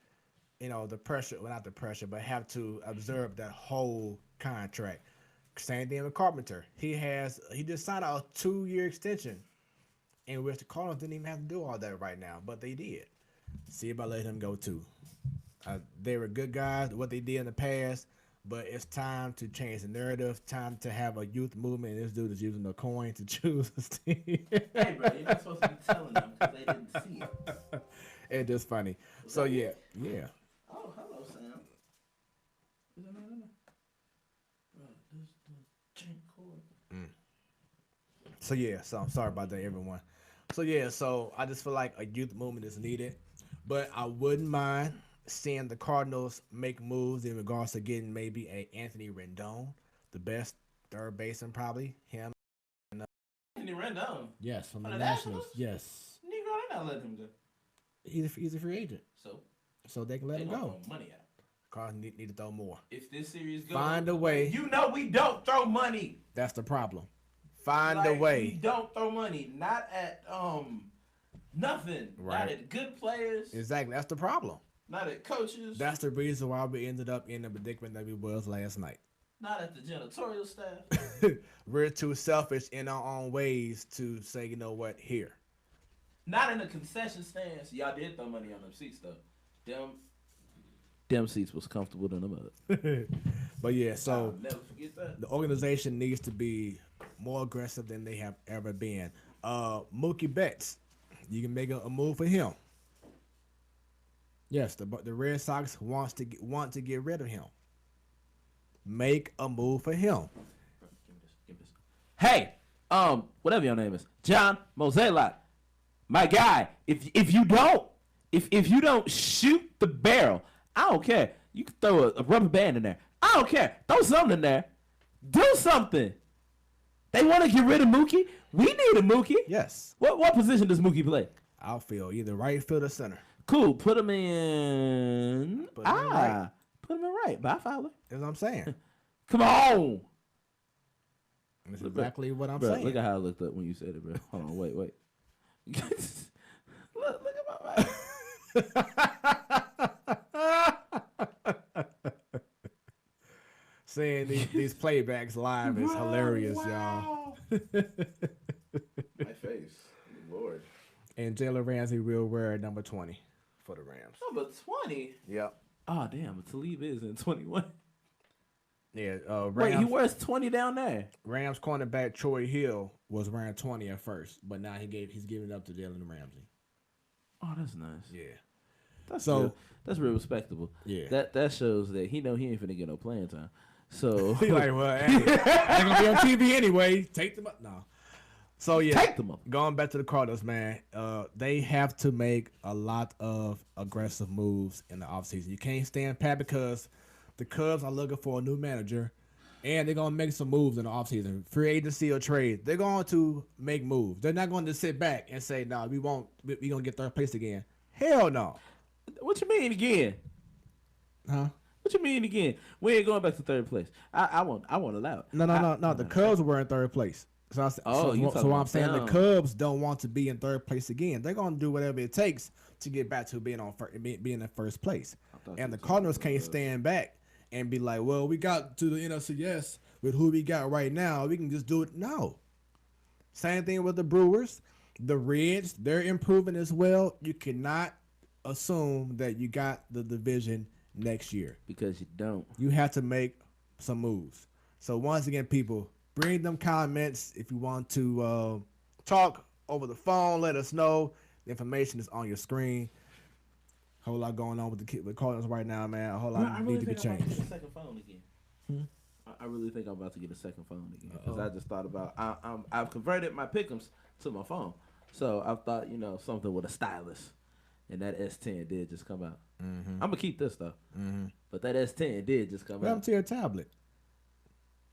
the pressure, well, not the pressure, but have to observe that whole contract. Same thing with Carpenter. He just signed a 2-year extension, in which the Cardinals didn't even have to do all that right now, but they did. See about letting him go too. They were good guys, what they did in the past, but it's time to change the narrative, time to have a youth movement, and this dude is using the coin to choose his team. Hey, bro, you're not supposed to be telling them because they didn't see it. It's just funny. So, yeah. Oh, hello, Sam. Is that right? Bro, this chain cord. So, yeah. So, I'm sorry about that, everyone. So, yeah. So, I just feel like a youth movement is needed. But I wouldn't mind seeing the Cardinals make moves in regards to getting maybe a Anthony Rendon, the best third baseman probably. Him. Anthony Rendon? Yes, from the Nationals? Yes. Negro, they not letting him go. He's a free agent. So they can let him go. Throw money out. Cardinals need to throw more. If this series goes, Find a way. We don't throw money. That's the problem. Find a way. We don't throw money. Not at nothing. Right. Not at good players. Exactly. That's the problem. Not at coaches. That's the reason why we ended up in the predicament that we was last night. Not at the janitorial staff. We're too selfish in our own ways to say, you know what, here. Not in the concession stands. Y'all did throw money on them seats though. Them seats was comfortable in the mud. But yeah, so I'll never forget that. the organization needs to be more aggressive than they have ever been. Mookie Betts, you can make a move for him. Yes, the Red Sox want to get rid of him. Make a move for him. Give this. Hey, whatever your name is, John Mozeliak, my guy. If you don't shoot the barrel, I don't care. You can throw a rubber band in there. I don't care. Throw something in there. Do something. They want to get rid of Mookie. We need a Mookie. Yes. What position does Mookie play? Outfield, either right field or center. Cool. Put him in. Put him in right. Put him in right. Bye, Fowler. That's what I'm saying. Come on. That's exactly what I'm Bro, saying. look at how I looked up when you said it, bro. Hold on, wait. look at Seeing these playbacks live is hilarious, y'all. My face. Lord. And Jalen Ramsey will wear number 20 for the Rams. Number 20? Yep. Oh, damn. Talib is in 21. Yeah. Wait, Rams, he wears 20 down there. Rams cornerback Troy Hill was wearing 20 at first, but now he's giving it up to Jalen Ramsey. Oh, that's nice. Yeah. That's real respectable. Yeah. That shows that he know he ain't finna get no playing time. So He like, well, hey, they're gonna be on TV anyway. Take them up. No. So yeah, take them up. Going back to the Cardinals, man, they have to make a lot of aggressive moves in the offseason. You can't stand pat because the Cubs are looking for a new manager, and they're gonna make some moves in the offseason. Free agency or trade, they're going to make moves. They're not going to sit back and say, "No, we won't. We're gonna get third place again." Hell no. What you mean again? Huh? What you mean again? We ain't going back to third place. I won't allow it. No. The Cubs were in third place. So I'm saying the Cubs don't want to be in third place again. They're gonna do whatever it takes to get back to being in first place. And the Cardinals can't stand back and be like, "Well, we got to the NLCS with who we got right now. We can just do it." No. Same thing with the Brewers, the Reds. They're improving as well. You cannot assume that you got the division next year because you don't. You have to make some moves. So once again, people, bring them comments if you want to talk over the phone. Let us know. The information is on your screen. Whole lot going on with the Cardinals right now, man. A whole lot needs to be changed. I really think I'm about to get a second phone again. I really think I'm about to get a second phone again because I just thought about I've converted my pick'ems to my phone, so I thought something with a stylus. And that S10 did just come out. Mm-hmm. I'm gonna keep this though. Mm-hmm. But that S10 did just come out. Come to your tablet.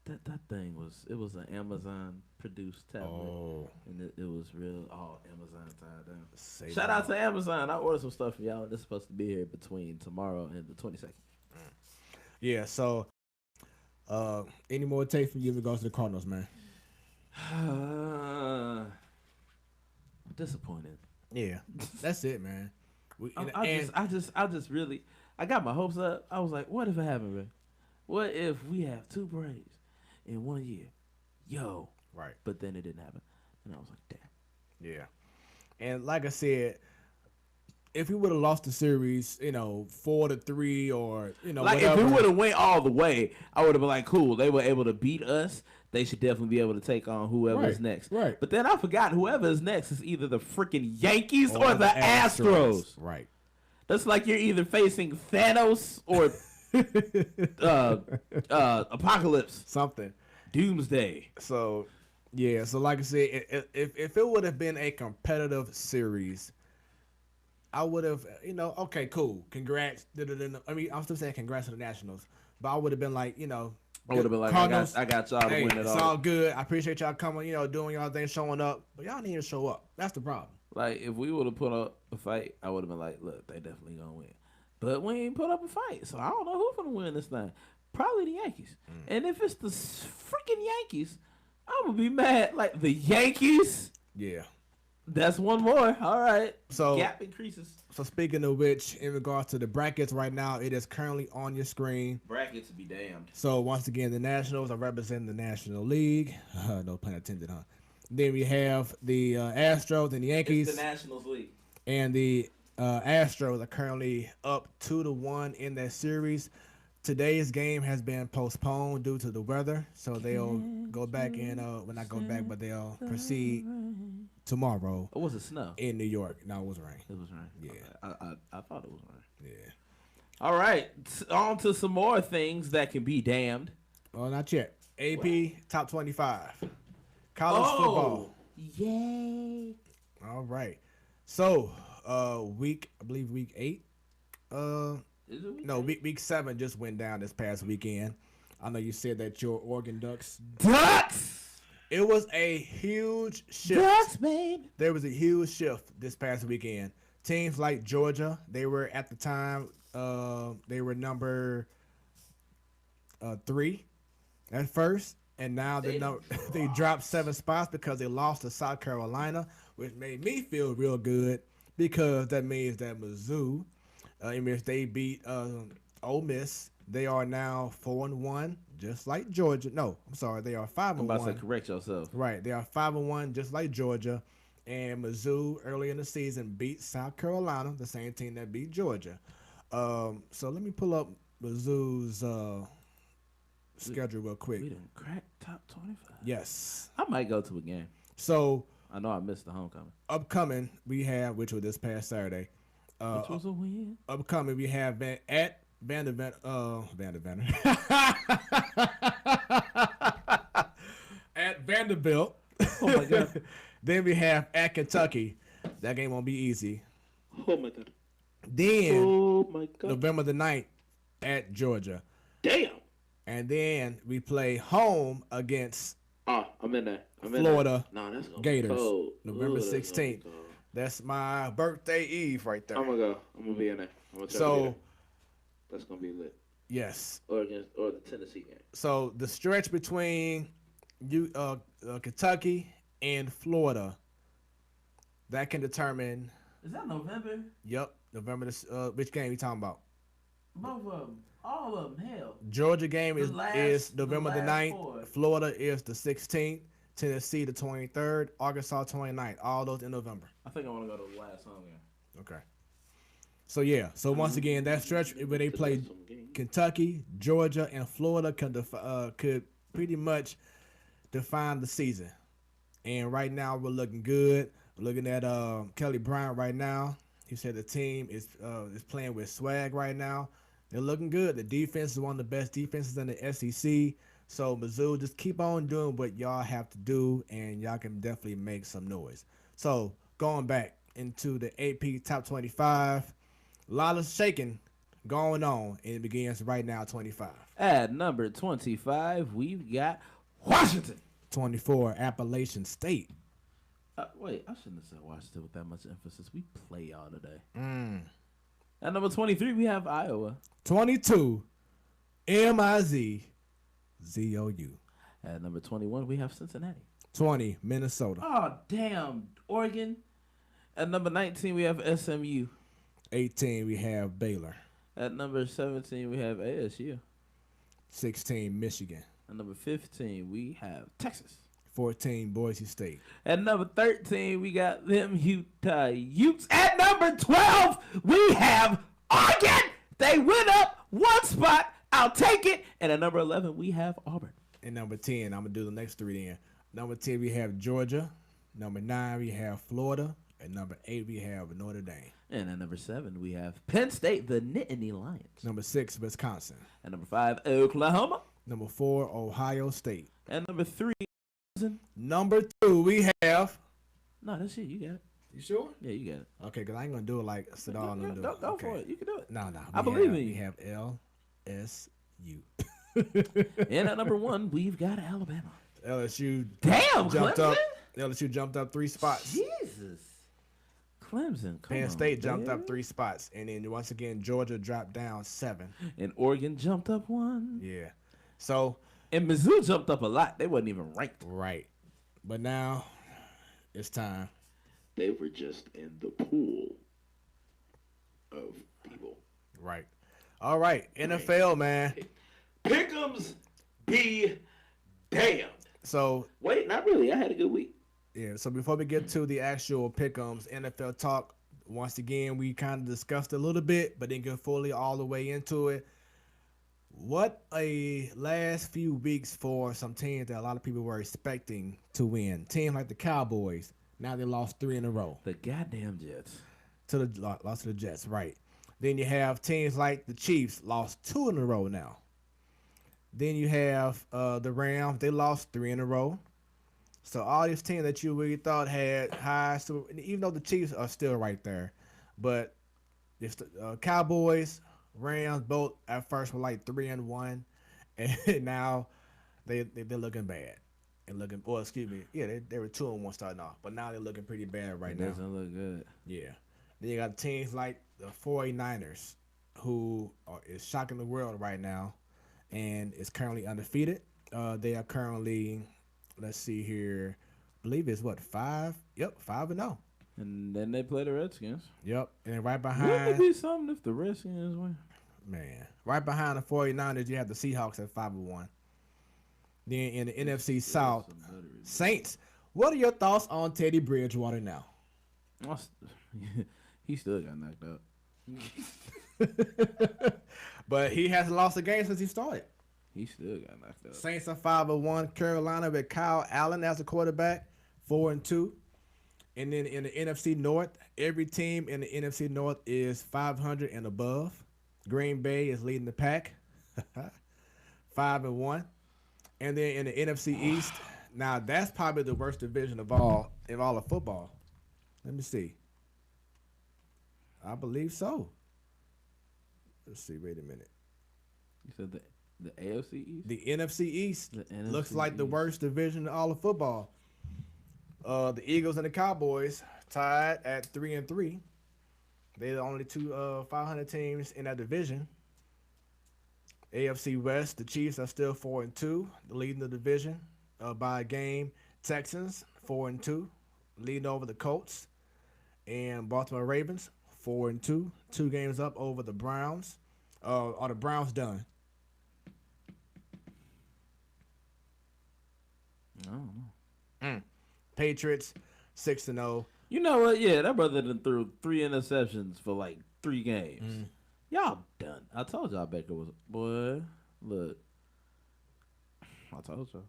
That thing was an Amazon produced tablet, and it was real all Amazon tied down. Shout out to Amazon. I ordered some stuff for y'all. This is supposed to be here between tomorrow and the 22nd. Yeah. So, any more take from you in regards to the Cardinals, man? Disappointed. Yeah, that's it, man. I just really, I got my hopes up. I was like, what if it happened, Ray? What if we have 2 Braves in 1 year? Yo. Right. But then it didn't happen. And I was like, damn. Yeah. And like I said, if we would have lost the series, 4-3 or, like whatever. If we would have went all the way, I would have been like, cool. They were able to beat us. They should definitely be able to take on whoever is next. Right. But then I forgot whoever is next is either the freaking Yankees or the Astros. Right. That's like you're either facing Thanos or Apocalypse. Something. Doomsday. So, yeah. So, like I said, if it would have been a competitive series, I would have, okay, cool. Congrats. I mean, I'm still saying congrats to the Nationals. But I would have been like, I would have been like, Cardinals, I got y'all to win it it's all good. I appreciate y'all coming, doing y'all thing, showing up. But y'all need to show up. That's the problem. Like, if we would have put up a fight, I would have been like, look, they definitely going to win. But we ain't put up a fight, so I don't know who's going to win this thing. Probably the Yankees. And if it's the freaking Yankees, I'm going to be mad. Like, the Yankees? Yeah. That's one more. All right. So gap increases. So speaking of which, in regards to the brackets right now, it is currently on your screen. Brackets be damned. So once again, the Nationals are representing the National League. No pun intended, huh? Then we have the Astros and the Yankees. It's the Nationals League. And the Astros are currently up 2-1 in that series. Today's game has been postponed due to the weather, so they'll go back and well, not go back, but they'll proceed tomorrow. Or was it snow in New York? No, it was rain. It was rain. Yeah, okay. I thought it was rain. Yeah. All right, on to some more things that can be damned. Oh, not yet. AP top 25, college football. Yay! All right. So, I believe week 8. No, week 7 just went down this past weekend. I know you said that your Oregon Ducks. It was a huge shift. Ducks, babe. There was a huge shift this past weekend. Teams like Georgia, they were at the time, they were number 3 at first, and now they dropped 7 spots because they lost to South Carolina, which made me feel real good because that means that Mizzou. If they beat Ole Miss, they are now 4-1, just like Georgia. No, I'm sorry, they are 5-1. I'm about to correct yourself. Right, they are 5-1, just like Georgia. And Mizzou early in the season beat South Carolina, the same team that beat Georgia. So let me pull up Mizzou's schedule real quick. We done cracked top 25. Yes, I might go to a game. So I know I missed the homecoming. Upcoming, we have, which was this past Saturday. Which was a win. Upcoming, we have at Vanderbilt. At Vanderbilt. Oh my God. Then we have at Kentucky. That game won't be easy. Oh my God. Then Oh my God. November the 9th at Georgia. Damn. And then we play home against I'm in there. Florida No, that's gonna Gators. Be cold. November Ooh, 16th. That's my birthday eve right there. I'm gonna go. I'm gonna be in there. I'm gonna try to So be there. That's gonna be lit. yes. Or the Tennessee game. So the stretch between Kentucky and Florida, that can determine. Is that November? Yep, November. Which game you talking about? Both of them. All of them. Hell. Georgia game is November the 9th. 4. Florida is the 16th. Tennessee the 23rd. Arkansas 29th. All those in November. I think I want to go to the last home game. Okay. So yeah. So once again, that stretch where they play Kentucky, Georgia, and Florida could pretty much define the season. And right now we're looking good. We're looking at Kelly Bryant right now. He said the team is playing with swag right now. They're looking good. The defense is one of the best defenses in the SEC. So Mizzou, just keep on doing what y'all have to do, and y'all can definitely make some noise. So going back into the AP Top 25, a lot of shaking going on, and it begins right now. 25. At number 25, we've got Washington. 24, Appalachian State. Wait, I shouldn't have said Washington with that much emphasis. We play y'all today. Mm. At number 23, we have Iowa. 22, MIZZOU. At number 21, we have Cincinnati. 20, Minnesota. Oh, damn. Oregon. At number 19, we have SMU. 18, we have Baylor. At number 17, we have ASU. 16, Michigan. At number 15, we have Texas. 14, Boise State. At number 13, we got them Utah Utes. At number 12, we have Oregon. They went up one spot. I'll take it. And at number 11, we have Auburn. And number 10, I'm going to do the next three then. Number 10, we have Georgia. Number 9, we have Florida. And number 8, we have Notre Dame. And at number 7, we have Penn State, the Nittany Lions. Number 6, Wisconsin. At number 5, Oklahoma. Number 4, Ohio State. And number 3, Number 2, we have. no, that's it. You got it. You sure? Yeah, you got it. Okay, because I ain't going to do it like Sadal. Go for it. You can do it. No. I believe in We you. have LSU. And at number 1, we've got Alabama. LSU Damn, jumped Clemson. up. LSU jumped up 3 spots. Jesus. Clemson. Come Penn on, State jumped man. up 3 spots. And then once again, Georgia dropped down 7. And Oregon jumped up 1. Yeah. So, And Mizzou jumped up a lot. They wasn't even ranked. right. But now it's time. They were just in the pool of people. Right. All right. NFL, man. Pick'ems be damned. So, Wait, not really. I had a good week. yeah. So before we get to the actual pick'ems, NFL talk, once again, we kind of discussed a little bit, but didn't get fully all the way into it. What a last few weeks for some teams that a lot of people were expecting to win. Teams like the Cowboys, now they lost 3 in a row. The goddamn Jets. Lost to the Jets, right. Then you have teams like the Chiefs, lost 2 in a row now. Then you have the Rams, they lost 3 in a row. So all these teams that you really thought had high, so even though the Chiefs are still right there, but if the Cowboys, Rams both at first were like 3-1, and now they're looking bad and looking. Well, excuse me, yeah, they were 2-1 starting off, but now they're looking pretty bad right now. Doesn't look good. Yeah. Then you got teams like the 49ers, who is shocking the world right now, and is currently undefeated. They are currently, let's see here, I believe it's what, 5? Yep, 5-0. And then they play the Redskins. Yep, and right Wouldn't behind, it be something if the Redskins win? man, right behind the 49ers, you have the Seahawks at 5-1. Then in the NFC South, Saints. What are your thoughts on Teddy Bridgewater now? He still got knocked out. But he hasn't lost a game since he started. He still got knocked out. Saints are 5-1. Carolina with Kyle Allen as a quarterback, 4-2. And then in the NFC North, every team in the NFC North is 500 and above. Green Bay is leading the pack, 5-1. And then in the NFC East, now that's probably the worst division of all of football. Let me see. I believe so. Let's see. Wait a minute. You said the AFC East? The NFC East The NFC looks like the East. worst division in all of football. The Eagles and the Cowboys tied at 3-3. They're the only two 500 teams in that division. AFC West, the Chiefs are still 4-2, leading the division by a game. Texans 4-2, leading over the Colts, and Baltimore Ravens 4-2, 2 games up over the Browns. Are the Browns done? I don't know. Patriots 6-0. You know what? Yeah, that brother done threw 3 interceptions for like 3 games. Y'all done. I told y'all Baker was, boy, look. I told y'all.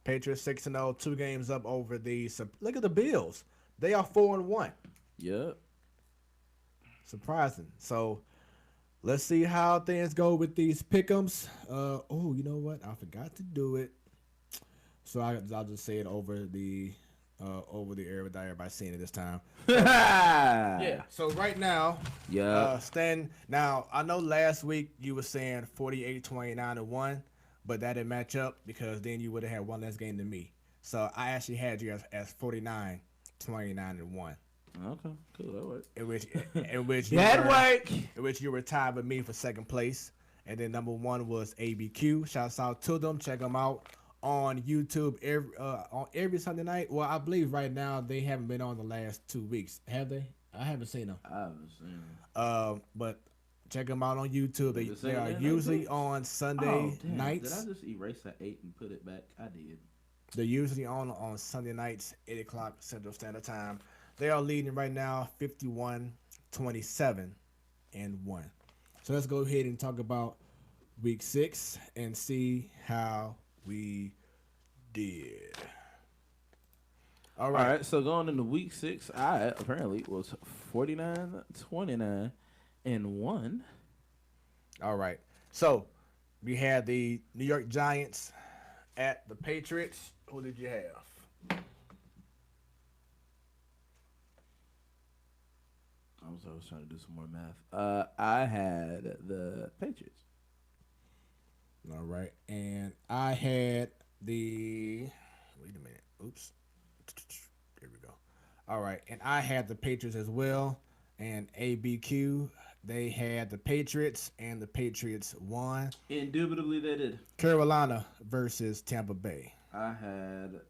Patriots 6-0, 2 games up over the. Look at the Bills. They are 4-1. Yep. Surprising. So let's see how things go with these pick'ems. Oh, you know what? I forgot to do it. So I'll just say it over the over the air without everybody seeing it this time. Yeah. So right now, Stan. Now I know last week you were saying 48-29-1, but that didn't match up because then you would have had one less game than me. So I actually had you as 49-29-1. Okay, cool. That worked. In which you were tied with me for second place, and then number one was ABQ. Shouts out to them. Check them out on YouTube every Sunday night. Well, I believe right now they haven't been on the last 2 weeks, have they? I haven't seen them. I haven't seen them. But check them out on YouTube. They are usually on Sunday nights. Did I just erase that 8 and put it back? I did. They're usually on Sunday nights, 8 o'clock Central Standard Time. They are leading right now 51-27-1. So let's go ahead and talk about week 6 and see how we did. All right. So going into week 6, I apparently was 49-29-1. All right. So we had the New York Giants at the Patriots. Who did you have? I was trying to do some more math. I had the Patriots. All right. And I had the... Wait a minute. Oops. There we go. All right. And I had the Patriots as well. And ABQ, they had the Patriots, and the Patriots won. Indubitably, they did. Carolina versus Tampa Bay. I had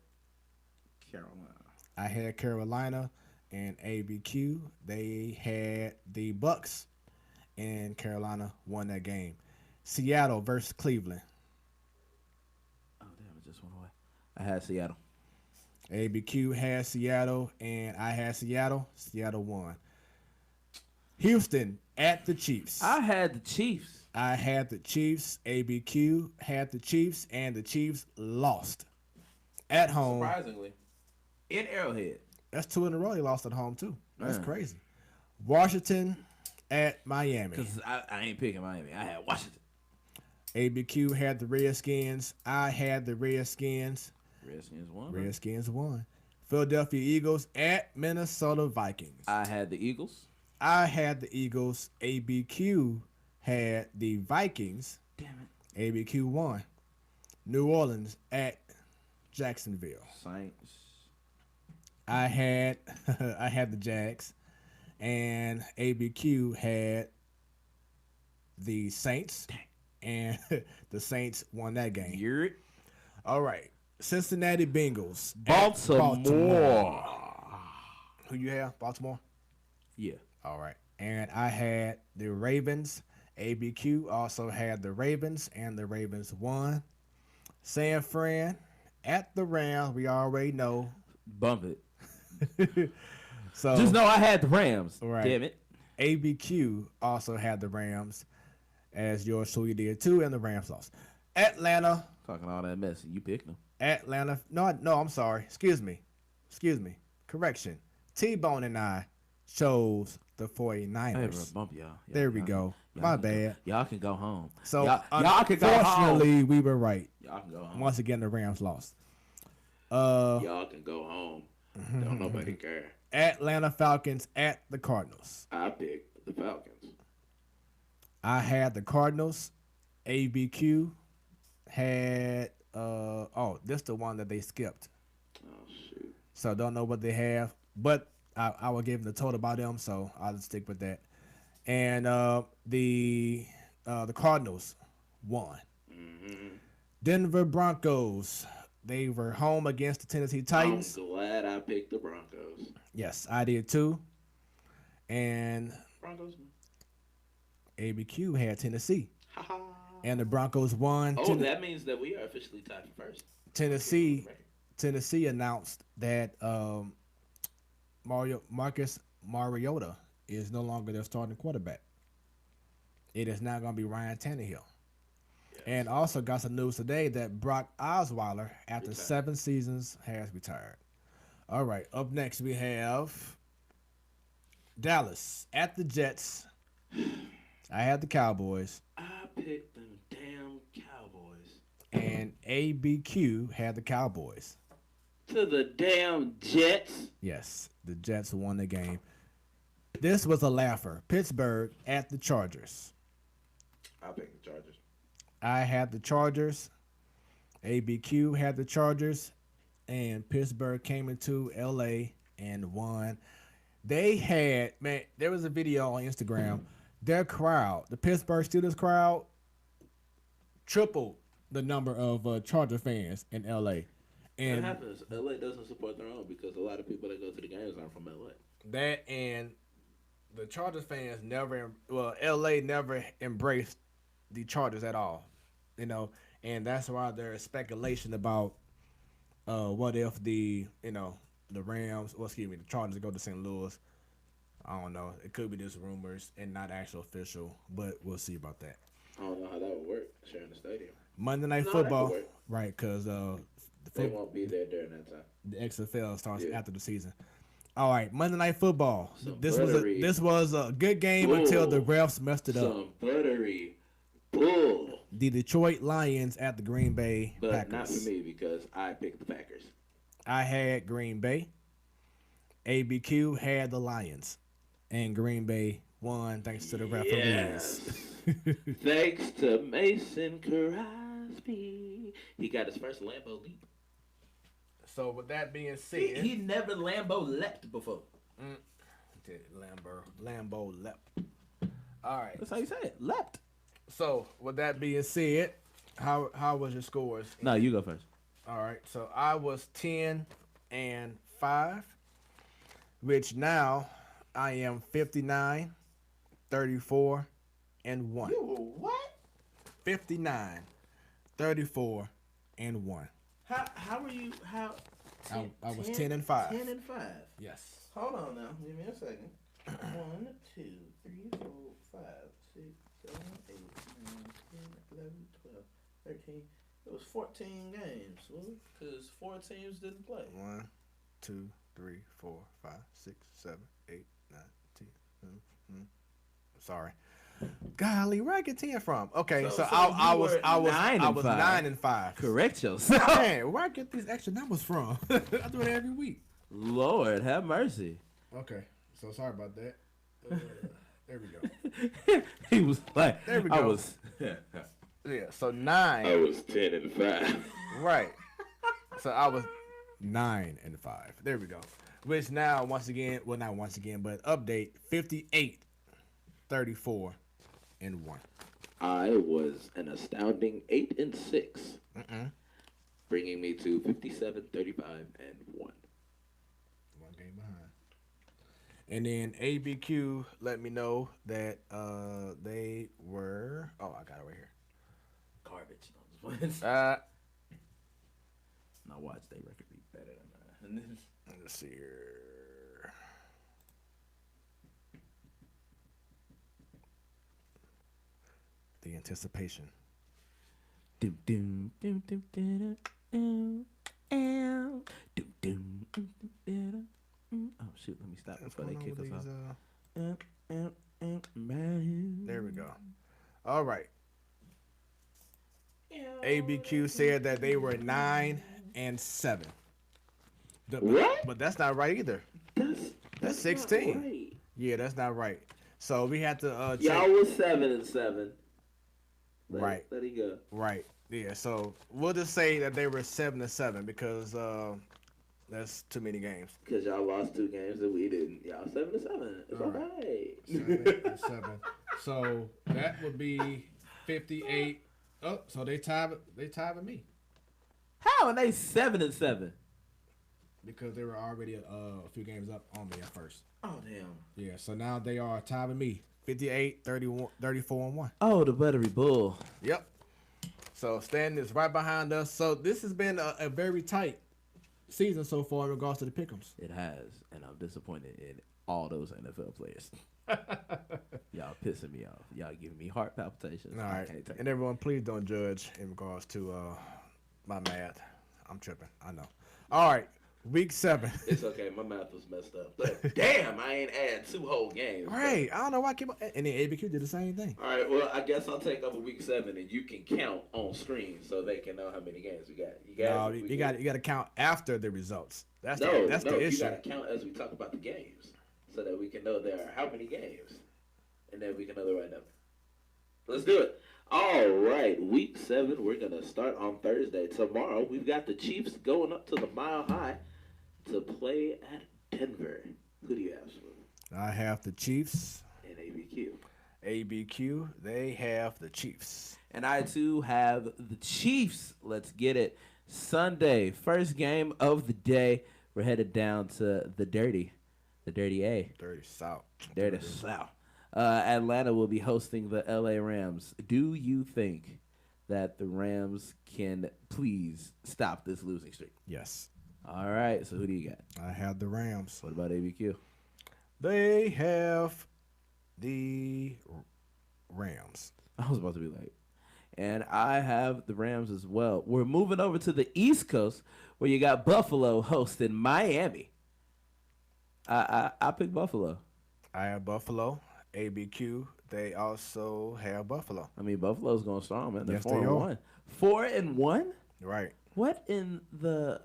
Carolina. I had Carolina, and ABQ, they had the Bucks, and Carolina won that game. Seattle versus Cleveland. Oh, damn, it just went away. I had Seattle. ABQ had Seattle, and I had Seattle. Seattle won. Houston at the Chiefs. I had the Chiefs. I had the Chiefs. ABQ had the Chiefs, and the Chiefs lost at home. Surprisingly. In Arrowhead. That's 2 in a row they lost at home, too. That's crazy. Washington at Miami. Because I ain't picking Miami. I had Washington. ABQ had the Redskins. I had the Redskins. Redskins won. Redskins won. Philadelphia Eagles at Minnesota Vikings. I had the Eagles. I had the Eagles. ABQ had the Vikings. Damn it. ABQ won. New Orleans at Jacksonville. Saints. I had the Jags, and ABQ had the Saints, and the Saints won that game. You're it. All right. Cincinnati Bengals. Baltimore. Who you have? Baltimore? Yeah. All right. And I had the Ravens. ABQ also had the Ravens, and the Ravens won. San Fran at the Rams. We already know. Bump it. So just know I had the Rams. Right. Damn it. ABQ also had the Rams, as yours truly did too, and the Rams lost. Atlanta. Talking all that mess, and you picked them. Atlanta. No, I'm sorry. Excuse me. Correction. T-Bone and I chose the 49ers. Bump y'all. There we go. My bad. Y'all can go home. So, y'all can go home. Unfortunately, we were right. Y'all can go home. Once again, the Rams lost. Y'all can go home. Don't nobody care. Atlanta Falcons at the Cardinals. I picked the Falcons. I had the Cardinals. ABQ had this the one that they skipped. Oh shoot. So don't know what they have, but I will give them the total about them, so I'll just stick with that. And the Cardinals won. Mm-hmm. Denver Broncos. They were home against the Tennessee Titans. I'm glad I picked the Broncos. Yes, I did too. And Broncos. ABQ had Tennessee. And the Broncos won. Oh, that means that we are officially tied for first. Tennessee announced that Marcus Mariota is no longer their starting quarterback. It is now going to be Ryan Tannehill. Yes. And also got some news today that Brock Osweiler, after 7 seasons, has retired. All right, up next we have Dallas at the Jets. I had the Cowboys. I picked them damn Cowboys. And ABQ had the Cowboys. to the damn Jets. Yes, the Jets won the game. This was a laugher. Pittsburgh at the Chargers. I'll pick the Chargers. I had the Chargers. ABQ had the Chargers. And Pittsburgh came into L.A. and won. They had, man, there was a video on Instagram. Their crowd, the Pittsburgh Steelers crowd, tripled the number of Charger fans in L.A. And what happens? LA doesn't support their own because a lot of people that go to the games aren't from LA. that and the Chargers fans LA never embraced the Chargers at all, you know, and that's why there is speculation about what if the Rams, the Chargers go to St. Louis. I don't know. It could be just rumors and not actual official, but we'll see about that. I don't know how that would work, sharing the stadium. Monday Night No, that Football, could work. right? Because They won't be there during that time. the XFL starts Yeah. after the season. All right, Monday Night Football. Some This buttery was a good game until the refs messed it up. Some buttery bull. The Detroit Lions at the Green Bay But Packers. not for me because I picked the Packers. I had Green Bay. ABQ had the Lions, and Green Bay won thanks to the referees. Yes. Thanks to Mason Crosby. He got his first Lambo leap. So with that being said, He never Lambo leapt before. Lambo lep. All right. That's how you say it. Leapt. So with that being said, how was your scores? No, you go first. All right. So I was 10-5, which now I am 59, 34, and 1. You were what? 59, 34, and 1. How were you? I was 10-5. 10-5. Yes. Hold on now. Give me a second. 1, 2, 3, 4, 5, 6, 7, 8, 9, 10, 11, 12, 13. It was 14 games, because 4 teams didn't play. 1, 2, 3, 4, 5, 6, 7, 8, 9, 10. Sorry. Golly, where I get 10 from? Okay, so I was 9-5. Correct yourself. Man, where I get these extra numbers from? I do it every week. Lord, have mercy. Okay, so sorry about that. There we go. He was like, There we I go. was. Yeah, so 9. was 10-5. Right. So I was 9-5. There we go. Which now, once again, well, not once again, but update 58, 34, and 1. I was an astounding 8-6, bringing me to 57, 35, and 1. 1 game behind. And then ABQ let me know that they were. Oh, I got it right here. Garbage. No, I'm just playing. Now watch their record be better than mine. Let's see here. The anticipation. Doom, doom, doom, doom, doom, doom, doom, doom, doom, doom, doom. Oh shoot! Let me stop before they kick us off. There we go. All right. ABQ said that they were 9-7. What? But that's not right either. That's 16. not right. Yeah, that's not right. So we had to check. Y'all was 7-7. Right. Let it go. Right. Yeah. So we'll just say that they were 7-7 because that's too many games. Because y'all lost 2 games and we didn't. Y'all 7-7. It's All all right. right. 7-7. So that would be 58. Oh, so they tied with me How are they 7-7? because they were already a few games up on me at first. Oh damn. Yeah. So now they are tied with me. 58, 31, 34, and 1. Oh, the buttery bull. Yep. So Stan is right behind us. So this has been a very tight season so far in regards to the pick'ems. It has, and I'm disappointed in all those NFL players. Y'all pissing me off. Y'all giving me heart palpitations. All I right. can't take And everyone, please don't judge in regards to my math. I'm tripping. I know. All right. Week 7. It's okay. My math was messed up. But damn, I ain't add 2 whole games. Right. I don't know why I keep on. And then ABQ did the same thing. All right. Well, I guess I'll take over week 7, and you can count on screen so they can know how many games we got. You got to count after the results. That's the issue. You got to count as we talk about the games so that we can know there are how many games, and then we can know the right number. Let's do it. All right, week 7, we're going to start on Thursday. Tomorrow, we've got the Chiefs going up to the Mile High to play at Denver. Who do you have, Smooth? I have the Chiefs. And ABQ. ABQ, they have the Chiefs. And I, too, have the Chiefs. Let's get it. Sunday, first game of the day. We're headed down to the Dirty A. Dirty South. Dirty South. Atlanta will be hosting the LA Rams. Do you think that the Rams can please stop this losing streak? Yes. All right, so who do you got? I have the Rams. What about ABQ? They have the Rams. I was about to be like, and I have the Rams as well. We're moving over to the East Coast where you got Buffalo hosting Miami. I picked Buffalo. I have Buffalo. ABQ, they also have Buffalo. I mean, Buffalo's going strong, man. They're Yes, 4-1. 4-1? Right. What in the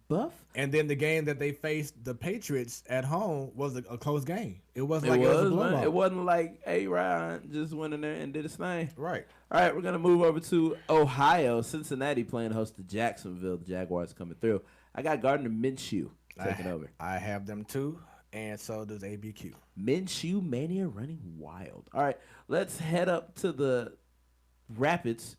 buff? And then the game that they faced the Patriots at home was a close game. It wasn't It like it was a was, blowout. man. It wasn't like A-Rod just went in there and did his thing. Right. All right, we're going to move over to Ohio. Cincinnati playing host to Jacksonville. The Jaguars coming through. I got Gardner Minshew taking over. I have them too, and so does ABQ. Minshew Mania running wild. All right, let's head up to the Rapids.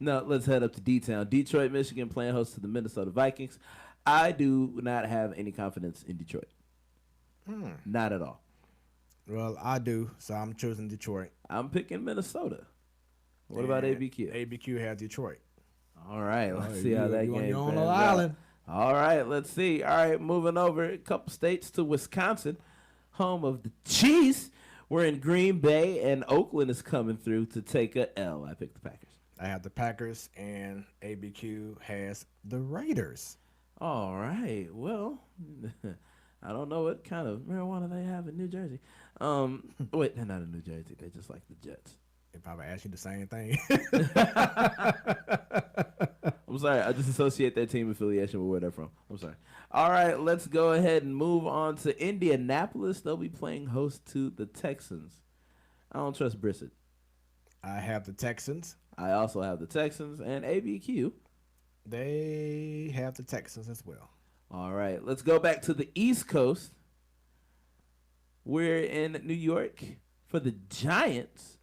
No, let's head up to D-Town. Detroit, Michigan playing host to the Minnesota Vikings. I do not have any confidence in Detroit. Not at all. Well, I do, so I'm choosing Detroit. I'm picking Minnesota. What about ABQ? ABQ has Detroit. All right, let's see how that game You're on pans Long out. Island. All right, let's see. All right, moving over a couple states to Wisconsin, home of the Chiefs. We're in Green Bay, and Oakland is coming through to take a L. I picked the Packers. I have the Packers, and ABQ has the Raiders. All right, well, I don't know what kind of marijuana they have in New Jersey. Wait, they're not in New Jersey. They just like the Jets. They probably asked you the same thing. I'm sorry. I just associate their team affiliation with where they're from. I'm sorry. All right, let's go ahead and move on to Indianapolis. They'll be playing host to the Texans. I don't trust Brissett. I have the Texans. I also have the Texans and ABQ. They have the Texans as well. All right, let's go back to the East Coast. We're in New York for the Giants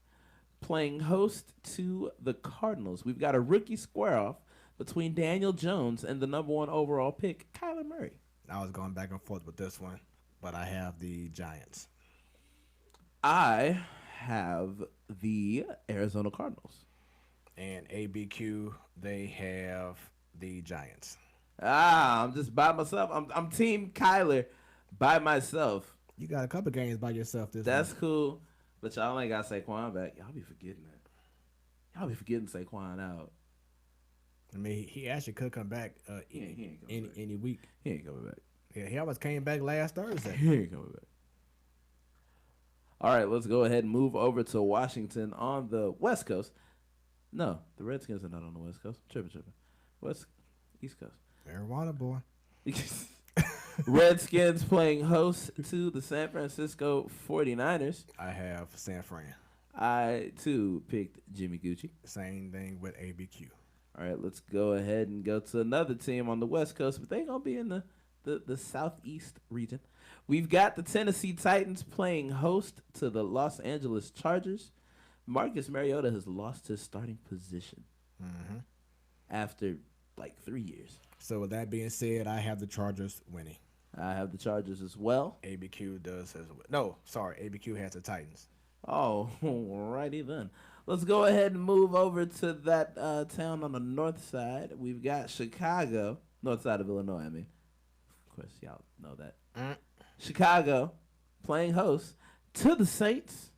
playing host to the Cardinals. We've got a rookie square-off between Daniel Jones and the number 1 overall pick, Kyler Murray. I was going back and forth with this one, but I have the Giants. I have the Arizona Cardinals. And ABQ, they have the Giants. I'm just by myself. I'm Team Kyler by myself. You got a couple games by yourself this That's week. cool. But y'all ain't got Saquon back. Y'all be forgetting that. Y'all be forgetting Saquon out. I mean, he actually could come back He ain't coming back. any week. He ain't coming back. Yeah, he almost came back last Thursday. He ain't coming back. All right, let's go ahead and move over to Washington on the West Coast. No, the Redskins are not on the West Coast. Tripping. East Coast. Marijuana boy. Redskins playing host to the San Francisco 49ers. I have San Fran. I, too, picked Jimmy Gucci. Same thing with ABQ. All right, let's go ahead and go to another team on the West Coast, but they're going to be in the Southeast region. We've got the Tennessee Titans playing host to the Los Angeles Chargers. Marcus Mariota has lost his starting position after like 3 years. So with that being said, I have the Chargers winning. I have the Chargers as well. ABQ does as well. No, sorry, ABQ has the Titans. Oh, righty then. Let's go ahead and move over to that town on the north side. We've got Chicago, north side of Illinois, I mean. Of course, y'all know that. Chicago playing host to the Saints,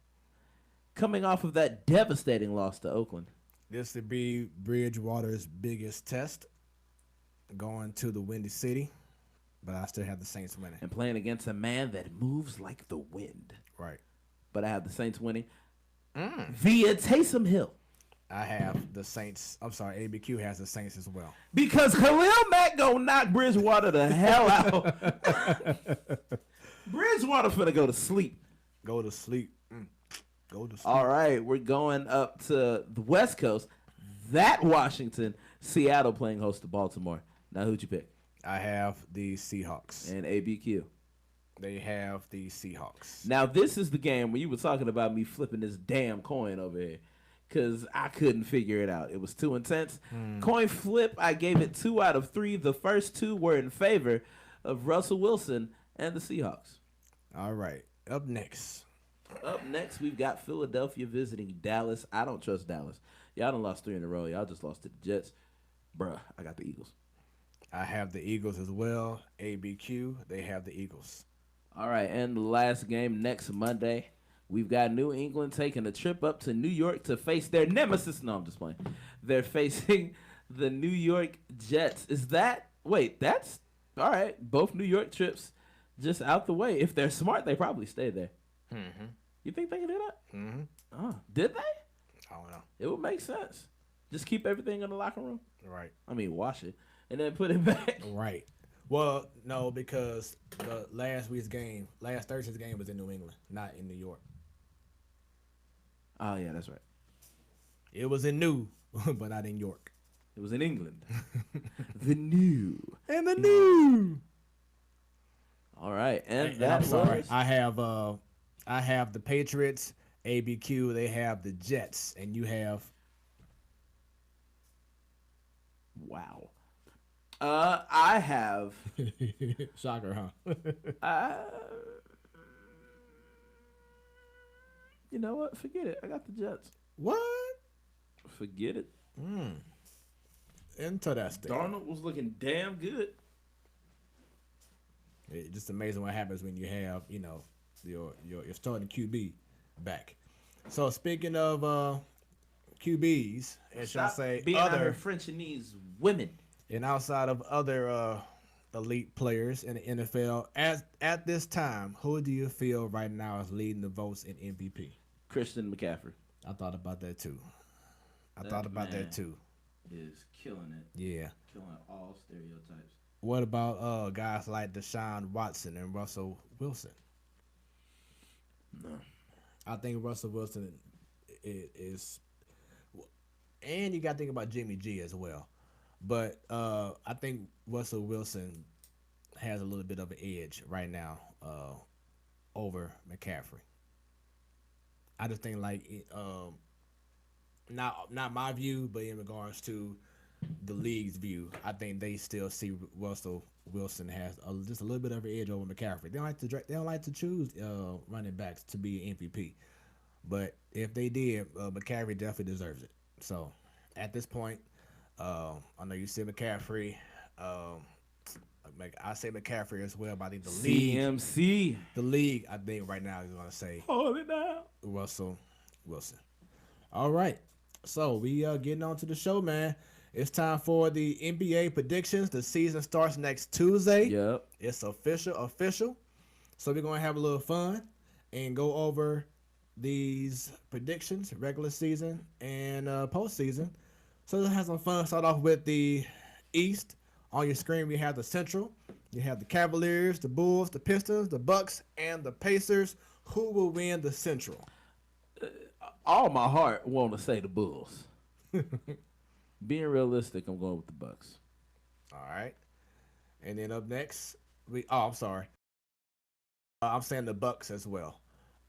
coming off of that devastating loss to Oakland. This would be Bridgewater's biggest test. going to the Windy City, but I still have the Saints winning. And playing against a man that moves like the wind. Right. But I have the Saints winning via Taysom Hill. I have the Saints. I'm sorry, ABQ has the Saints as well. Because Khalil Mack gonna knock Bridgewater the hell out. Bridgewater finna go to sleep. Go to sleep. Go to sleep. All right, we're going up to the West Coast. That Washington, Seattle playing host to Baltimore. Now, who'd you pick? I have the Seahawks. And ABQ. They have the Seahawks. Now, this is the game where you were talking about me flipping this damn coin over here because I couldn't figure it out. It was too intense. Coin flip, I gave it 2 out of 3. The first 2 were in favor of Russell Wilson and the Seahawks. All right. Up next, we've got Philadelphia visiting Dallas. I don't trust Dallas. Y'all done lost 3 in a row. Y'all just lost to the Jets. Bruh, I got the Eagles. I have the Eagles as well. ABQ, they have the Eagles. All right, and the last game next Monday, we've got New England taking a trip up to New York to face their nemesis. No, I'm just playing. They're facing the New York Jets. That's all right. Both New York trips just out the way. If they're smart, they probably stay there. Mm-hmm. You think they can do that? Mm-hmm. Oh, did they? I don't know. It would make sense. Just keep everything in the locker room. Right. I mean, wash it and then put it back. Right. Well, no, because the last Thursday's game was in New England, not in New York. Oh, yeah, that's right. It was in New, but not in York. It was in England. The New. And the New. All right, and I'm sorry. I have the Patriots, ABQ, they have the Jets, and you have... Wow. I have... Shocker, huh? You know what? Forget it. I got the Jets. What? Forget it. Interesting. Darnold was looking damn good. It's just amazing what happens when you have, your starting QB back. So speaking of QBs, and shall I say being other Frenchese women, and outside of other elite players in the NFL, at this time, who do you feel right now is leading the votes in MVP? Christian McCaffrey. I thought about that too. Is killing it. Yeah. Killing all stereotypes. What about guys like Deshaun Watson and Russell Wilson? No. I think Russell Wilson is and you got to think about Jimmy G as well. But I think Russell Wilson has a little bit of an edge right now over McCaffrey. I just think not my view, but in regards to the league's view, I think they still see Russell Wilson has just a little bit of an edge over McCaffrey. They don't like to choose running backs to be MVP, but if they did, McCaffrey definitely deserves it. So at this point, I know you said McCaffrey. I say McCaffrey as well, but I think the league, I think right now is going to say hold it down, Russell Wilson. All right, so we getting on to the show, man. It's time for the NBA predictions. The season starts next Tuesday. Yep. It's official. So we're going to have a little fun and go over these predictions, regular season and postseason. So let's have some fun. Start off with the East. On your screen, we have the Central. You have the Cavaliers, the Bulls, the Pistons, the Bucks, and the Pacers. Who will win the Central? All my heart want to say the Bulls. Being realistic, I'm going with the Bucks. All right. And then up next, I'm sorry. I'm saying the Bucks as well.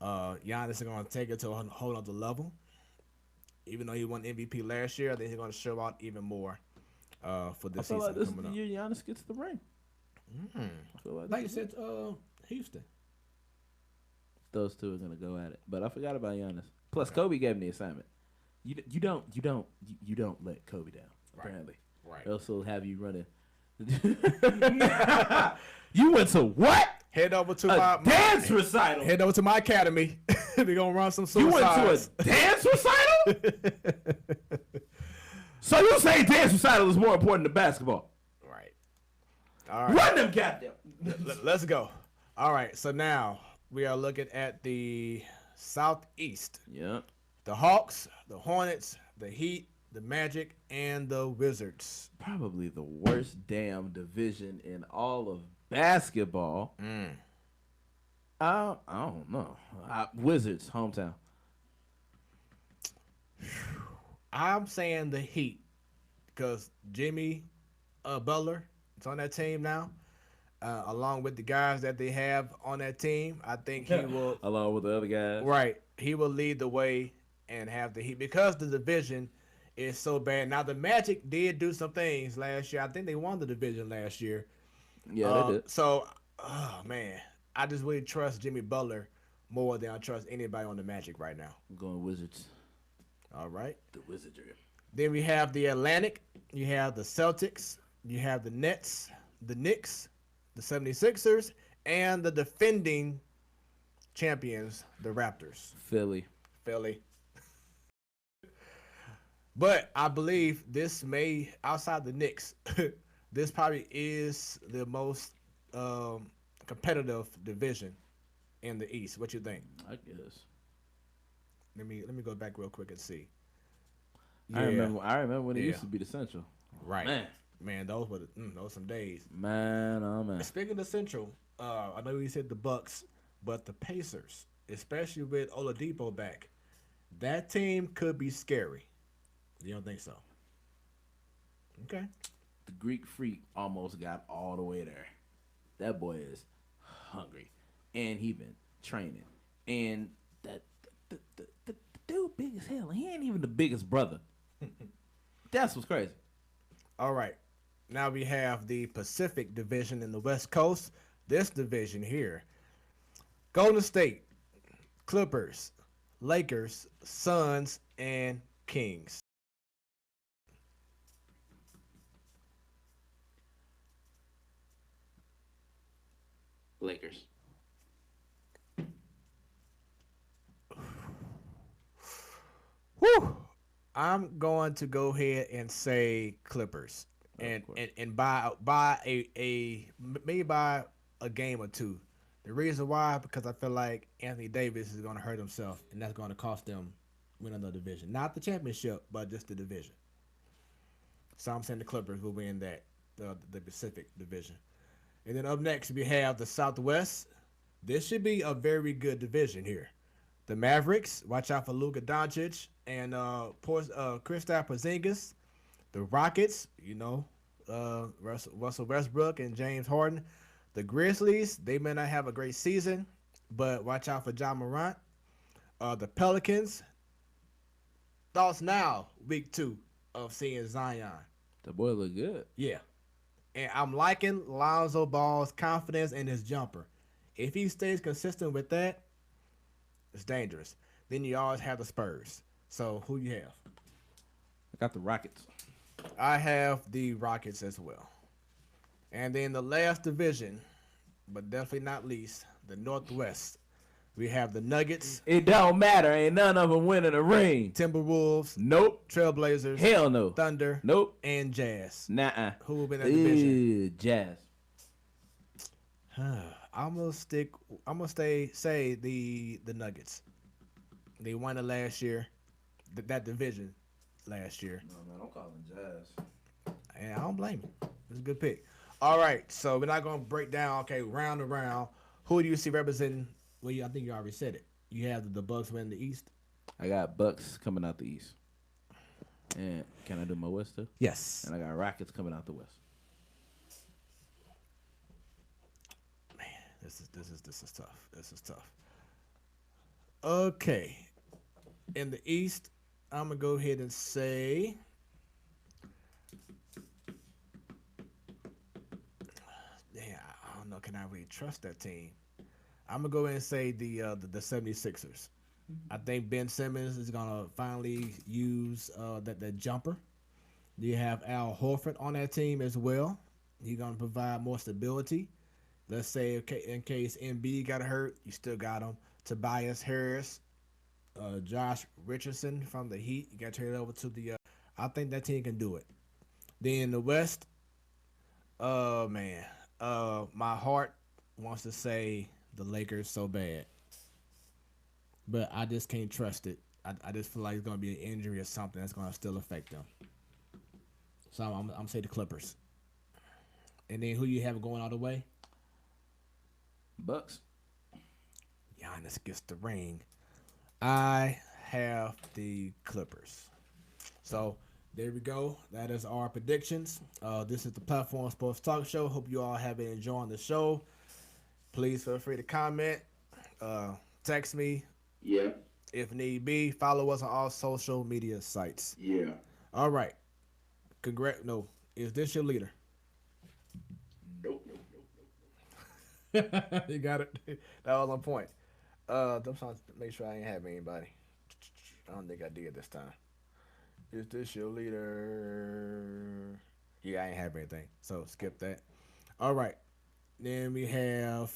Giannis is going to take it to a whole other level. Even though he won MVP last year, I think he's going to show out even more for this season like this coming up. Year Giannis gets the ring. I feel like you said, Houston. Those two are going to go at it. But I forgot about Giannis. Plus, Kobe gave me the assignment. You don't let Kobe down. Apparently, right? Else he'll have you running. You went to what? Head over to my dance recital. Head over to my academy. We're gonna run some suicides. You went to a dance recital? So you say dance recital is more important than basketball? Right. All right. Run them goddamn. Let's go. All right. So now we are looking at the Southeast. Yeah. The Hawks, the Hornets, the Heat, the Magic, and the Wizards. Probably the worst damn division in all of basketball. I don't know. Wizards, hometown. I'm saying the Heat because Jimmy Butler is on that team now, along with the guys that they have on that team. I think he will, Along with the other guys. right, he will lead the way and have the Heat because the division is so bad. Now, the Magic did do some things last year. I think they won the division last year. Yeah, they did. So, oh, man, I just really trust Jimmy Butler more than I trust anybody on the Magic right now. I'm going Wizards. All right. The Wizardry. Then we have the Atlantic. You have the Celtics. You have the Nets, the Knicks, the 76ers, and the defending champions, the Raptors. Philly. But I believe this may, outside the Knicks, this probably is the most competitive division in the East. What you think? I guess. Let me go back real quick and see. I remember when it Yeah. used to be the Central. Right. Man, those were those some days. man, oh man. Speaking of Central, I know you said the Bucks, but the Pacers, especially with Oladipo back, that team could be scary. You don't think so? Okay. The Greek Freak almost got all the way there. That boy is hungry, and he been training, and that the dude big as hell. He ain't even the biggest brother. That's what's crazy. All right. Now we have the Pacific Division in the West Coast. This division here: Golden State, Clippers, Lakers, Suns, and Kings. Lakers. Whew. I'm going to go ahead and say Clippers, and buy maybe buy a game or two. The reason why, because I feel like Anthony Davis is going to hurt himself, and that's going to cost them win another division, not the championship, but just the division. So I'm saying the Clippers will win that the Pacific Division, and then up next we have the Southwest. This should be a very good division here. The Mavericks, watch out for Luka Doncic and Kristaps Porzingis. The Rockets, Russell Westbrook and James Harden. The Grizzlies, they may not have a great season, but watch out for Ja Morant. The Pelicans, thoughts now, week 2 of seeing Zion. The boy look good. Yeah. And I'm liking Lonzo Ball's confidence in his jumper. If he stays consistent with that, it's dangerous. Then you always have the Spurs. So who you have? I got the Rockets. I have the Rockets as well. And then the last division, but definitely not least, the Northwest. We have the Nuggets. It don't matter. Ain't none of them winning a ring. Timberwolves. Nope. Trailblazers. Hell no. Thunder. Nope. And Jazz. Nuh-uh. Who will win that division? Jazz. I'm gonna say the Nuggets. They won it last year, that division last year. No, man, I'm calling Jazz. And I don't blame you. It's a good pick. All right, so we're not gonna break down. Okay, round and round. Who do you see representing? Well, I think you already said it. You have the Bucks winning the East. I got Bucks coming out the East. And can I do my West too? Yes. And I got Rockets coming out the West. Man, this is tough. This is tough. Okay. In the East, I'm gonna go ahead and say I don't know, can I really trust that team? I'm gonna go ahead and say the 76ers. I think Ben Simmons is gonna finally use that jumper. You have Al Horford on that team as well. He's gonna provide more stability. Let's say in case Embiid got hurt, you still got him. Tobias Harris, Josh Richardson from the Heat. You got to turn it over to the. I think that team can do it. Then in the West, man, My heart wants to say the Lakers so bad, but I just can't trust it. I just feel like it's gonna be an injury or something that's gonna still affect them. So I'm say the Clippers. And then who you have going all the way? Bucks. Giannis gets the ring. I have the Clippers. So there we go. That is our predictions. This is the Platform Sports Talk Show. Hope you all have been enjoying the show. Please feel free to comment. Text me. Yeah. If need be. Follow us on all social media sites. Yeah. All right. No. Is this your leader? Nope. You got it. That was on point. I'm trying to make sure I ain't have anybody. I don't think I did this time. Is this your leader? Yeah, I ain't have anything. So skip that. All right. Then we have,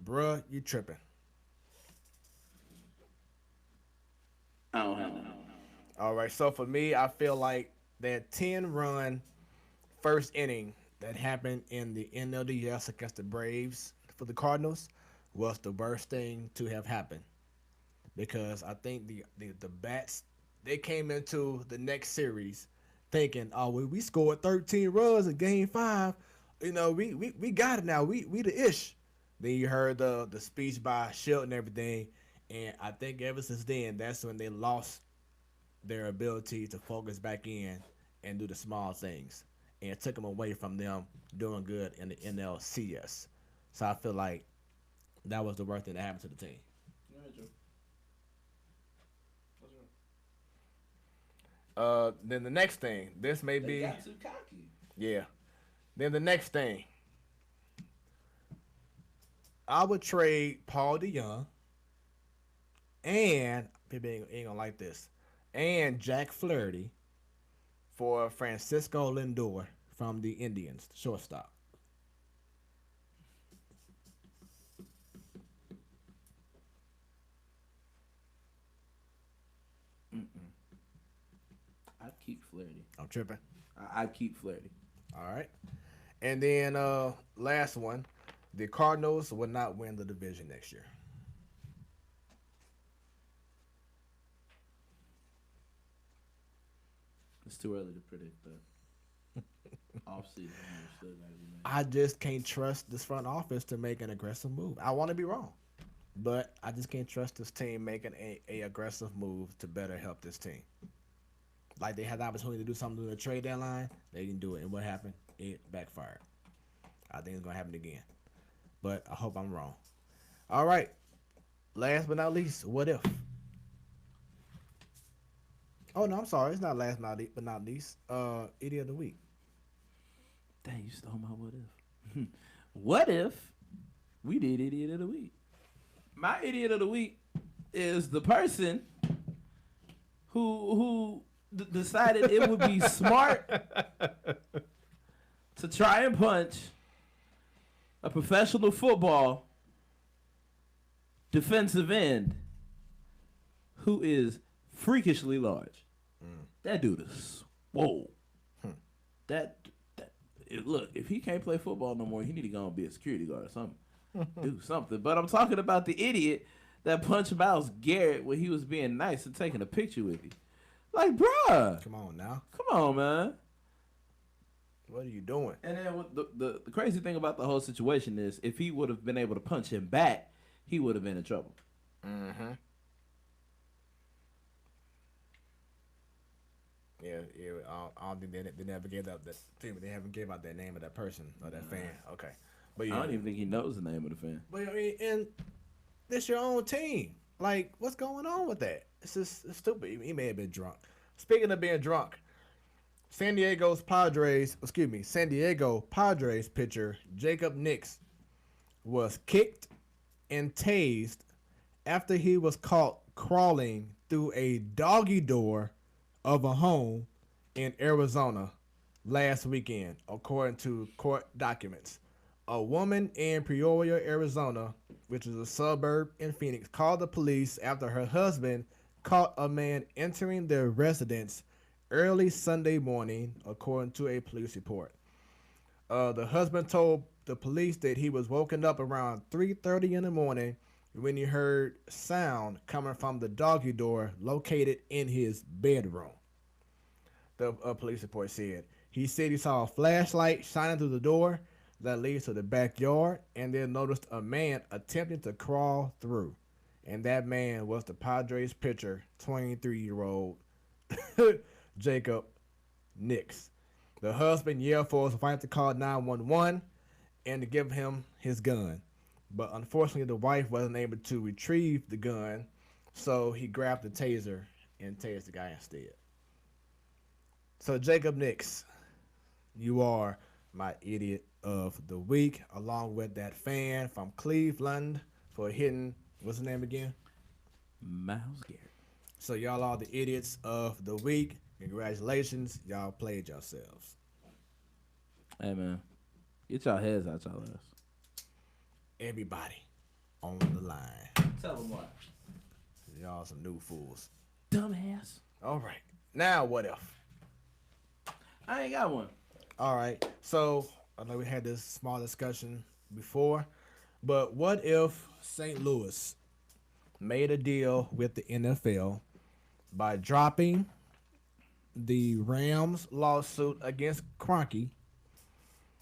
bruh, you tripping. I don't have none. All right. So for me, I feel like that 10-run first inning that happened in the NLDS against the Braves for the Cardinals was the worst thing to have happened, because I think the bats, they came into the next series thinking, oh, we scored 13 runs in Game 5. You know, we got it now. We the ish. Then you heard the speech by Schilt and everything, and I think ever since then, that's when they lost their ability to focus back in and do the small things, and it took them away from them doing good in the NLCS. So I feel like that was the worst thing that happened to the team. Then the next thing, this may They be, got too cocky. yeah. Then the next thing, I would trade Paul DeYoung, and people ain't gonna like this, and Jack Flaherty for Francisco Lindor from the Indians, shortstop. I'd keep Flaherty. I'm tripping. I'd keep Flaherty. All right. And then last one, the Cardinals will not win the division next year. It's too early to predict that. Off-season, still gotta be made. I just can't trust this front office to make an aggressive move. I want to be wrong, but I just can't trust this team making a aggressive move to better help this team. Like, they had the opportunity to do something in the trade deadline, they didn't do it. And what happened? It backfired. I think it's going to happen again. But I hope I'm wrong. All right. Last but not least, what if? Oh, no, I'm sorry. It's not last but not least. Idiot of the week. Dang, you stole my what if. What if we did Idiot of the Week? My Idiot of the Week is the person who decided it would be smart to try and punch a professional football defensive end who is freakishly large. That dude is whoa. Look, if he can't play football no more, he need to go and be a security guard or something. Do something. But I'm talking about the idiot that punched Myles Garrett when he was being nice and taking a picture with him. Like, bruh. Come on now. Come on, man. What are you doing? And then the crazy thing about the whole situation is if he would have been able to punch him back, he would have been in trouble. Mm-hmm. Yeah. I don't think they never gave out that thing. They haven't gave out that name of that person or that fan. Okay, but yeah, I don't even think he knows the name of the fan. But I mean, and this your own team. Like, what's going on with that? It's stupid. He may have been drunk. Speaking of being drunk, San Diego Padres pitcher Jacob Nix was kicked and tased after he was caught crawling through a doggy door of a home in Arizona last weekend, according to court documents. A woman in Peoria, Arizona, which is a suburb in Phoenix, called the police after her husband caught a man entering their residence early Sunday morning, according to a police report. The husband told the police that he was woken up around 3:30 in the morning when he heard sound coming from the doggy door located in his bedroom. The police report said. He said he saw a flashlight shining through the door that leads to the backyard and then noticed a man attempting to crawl through. And that man was the Padres pitcher, 23-year-old Jacob Nix. The husband yelled for his wife to call 911 and to give him his gun. But unfortunately, the wife wasn't able to retrieve the gun, so he grabbed the taser and tased the guy instead. So, Jacob Nix, you are my idiot of the week, along with that fan from Cleveland for hitting, what's his name again? Miles Garrett. So, y'all are the idiots of the week. Congratulations. Y'all played yourselves. Hey, man. Get y'all heads out y'all ass. Everybody on the line. Tell them why. Y'all some new fools. Dumbass. All right. Now, what if? I ain't got one. All right. So, I know we had this small discussion before, but what if St. Louis made a deal with the NFL by dropping the Rams lawsuit against Kroenke,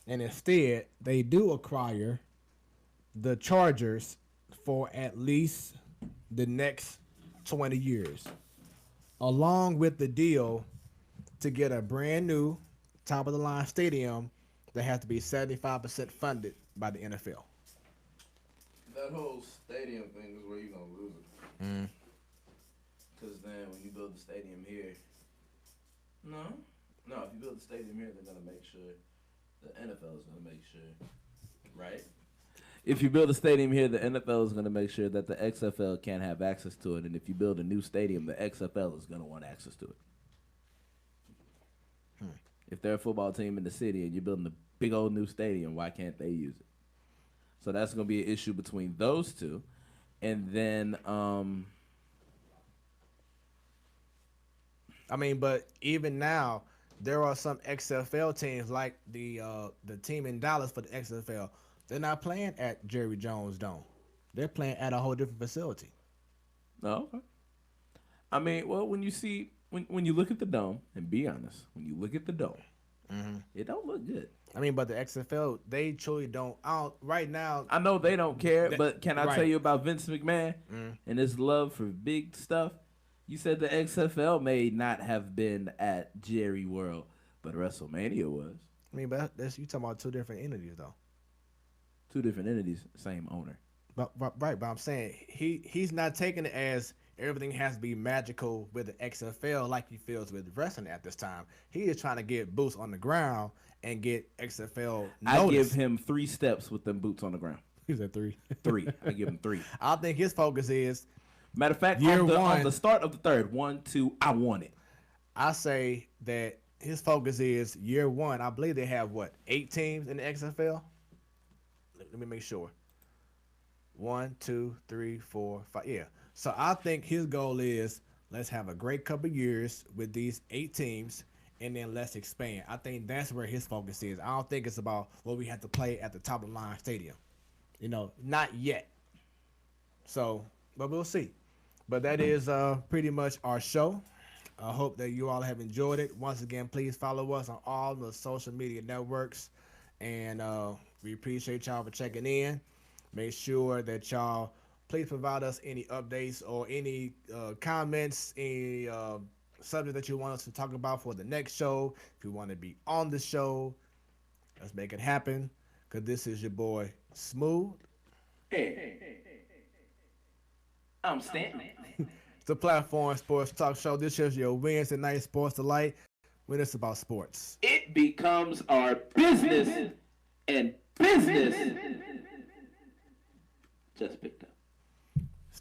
and instead they do acquire the Chargers for at least the next 20 years, along with the deal to get a brand new top of the line stadium that has to be 75% funded by the NFL. That whole stadium thing is where you're going to lose it. Because then when you build the stadium here, no, if you build the stadium here, they're going to make sure, the NFL is going to make sure, right? If you build a stadium here, the NFL is going to make sure that the XFL can't have access to it. And if you build a new stadium, the XFL is going to want access to it. If they're a football team in the city and you're building a big old new stadium, why can't they use it? So that's going to be an issue between those two. And then, I mean, but even now, there are some XFL teams like the team in Dallas for the XFL. They're not playing at Jerry Jones Dome. They're playing at a whole different facility. Oh, okay. I mean, well, when you see, when you look at the dome, and be honest, when you look at the dome, it don't look good. I mean, but the XFL, they truly don't. Right now, I know they don't care, but can I right. tell you about Vince McMahon and his love for big stuff? You said the XFL may not have been at Jerry World, but WrestleMania was. I mean, but you talking about two different entities, though. Two different entities, same owner. But I'm saying he's not taking it as everything has to be magical with the XFL like he feels with wrestling at this time. He is trying to get boots on the ground and get XFL notice. I give him 3 steps with them boots on the ground. He's at 3. 3. I give him 3. I think his focus is, matter of fact, on the start of the third, 1, 2, I want it. I say that his focus is year 1. I believe they have 8 teams in the XFL. Let me make sure. 1, 2, 3, 4, 5. Yeah. So I think his goal is, let's have a great couple years with these 8 teams, and then let's expand. I think that's where his focus is. I don't think it's about what we have to play at the top of the line stadium. Not yet. So, but we'll see. But that is pretty much our show. I hope that you all have enjoyed it. Once again, please follow us on all the social media networks. And we appreciate y'all for checking in. Make sure that y'all please provide us any updates or any comments, any subject that you want us to talk about for the next show. If you want to be on the show, let's make it happen. Because this is your boy, Smooth. Hey. I'm Stanton. It's the Platform Sports Talk Show. This is your Wednesday night Sports Delight when it's about sports. It becomes our business, and business just picked up.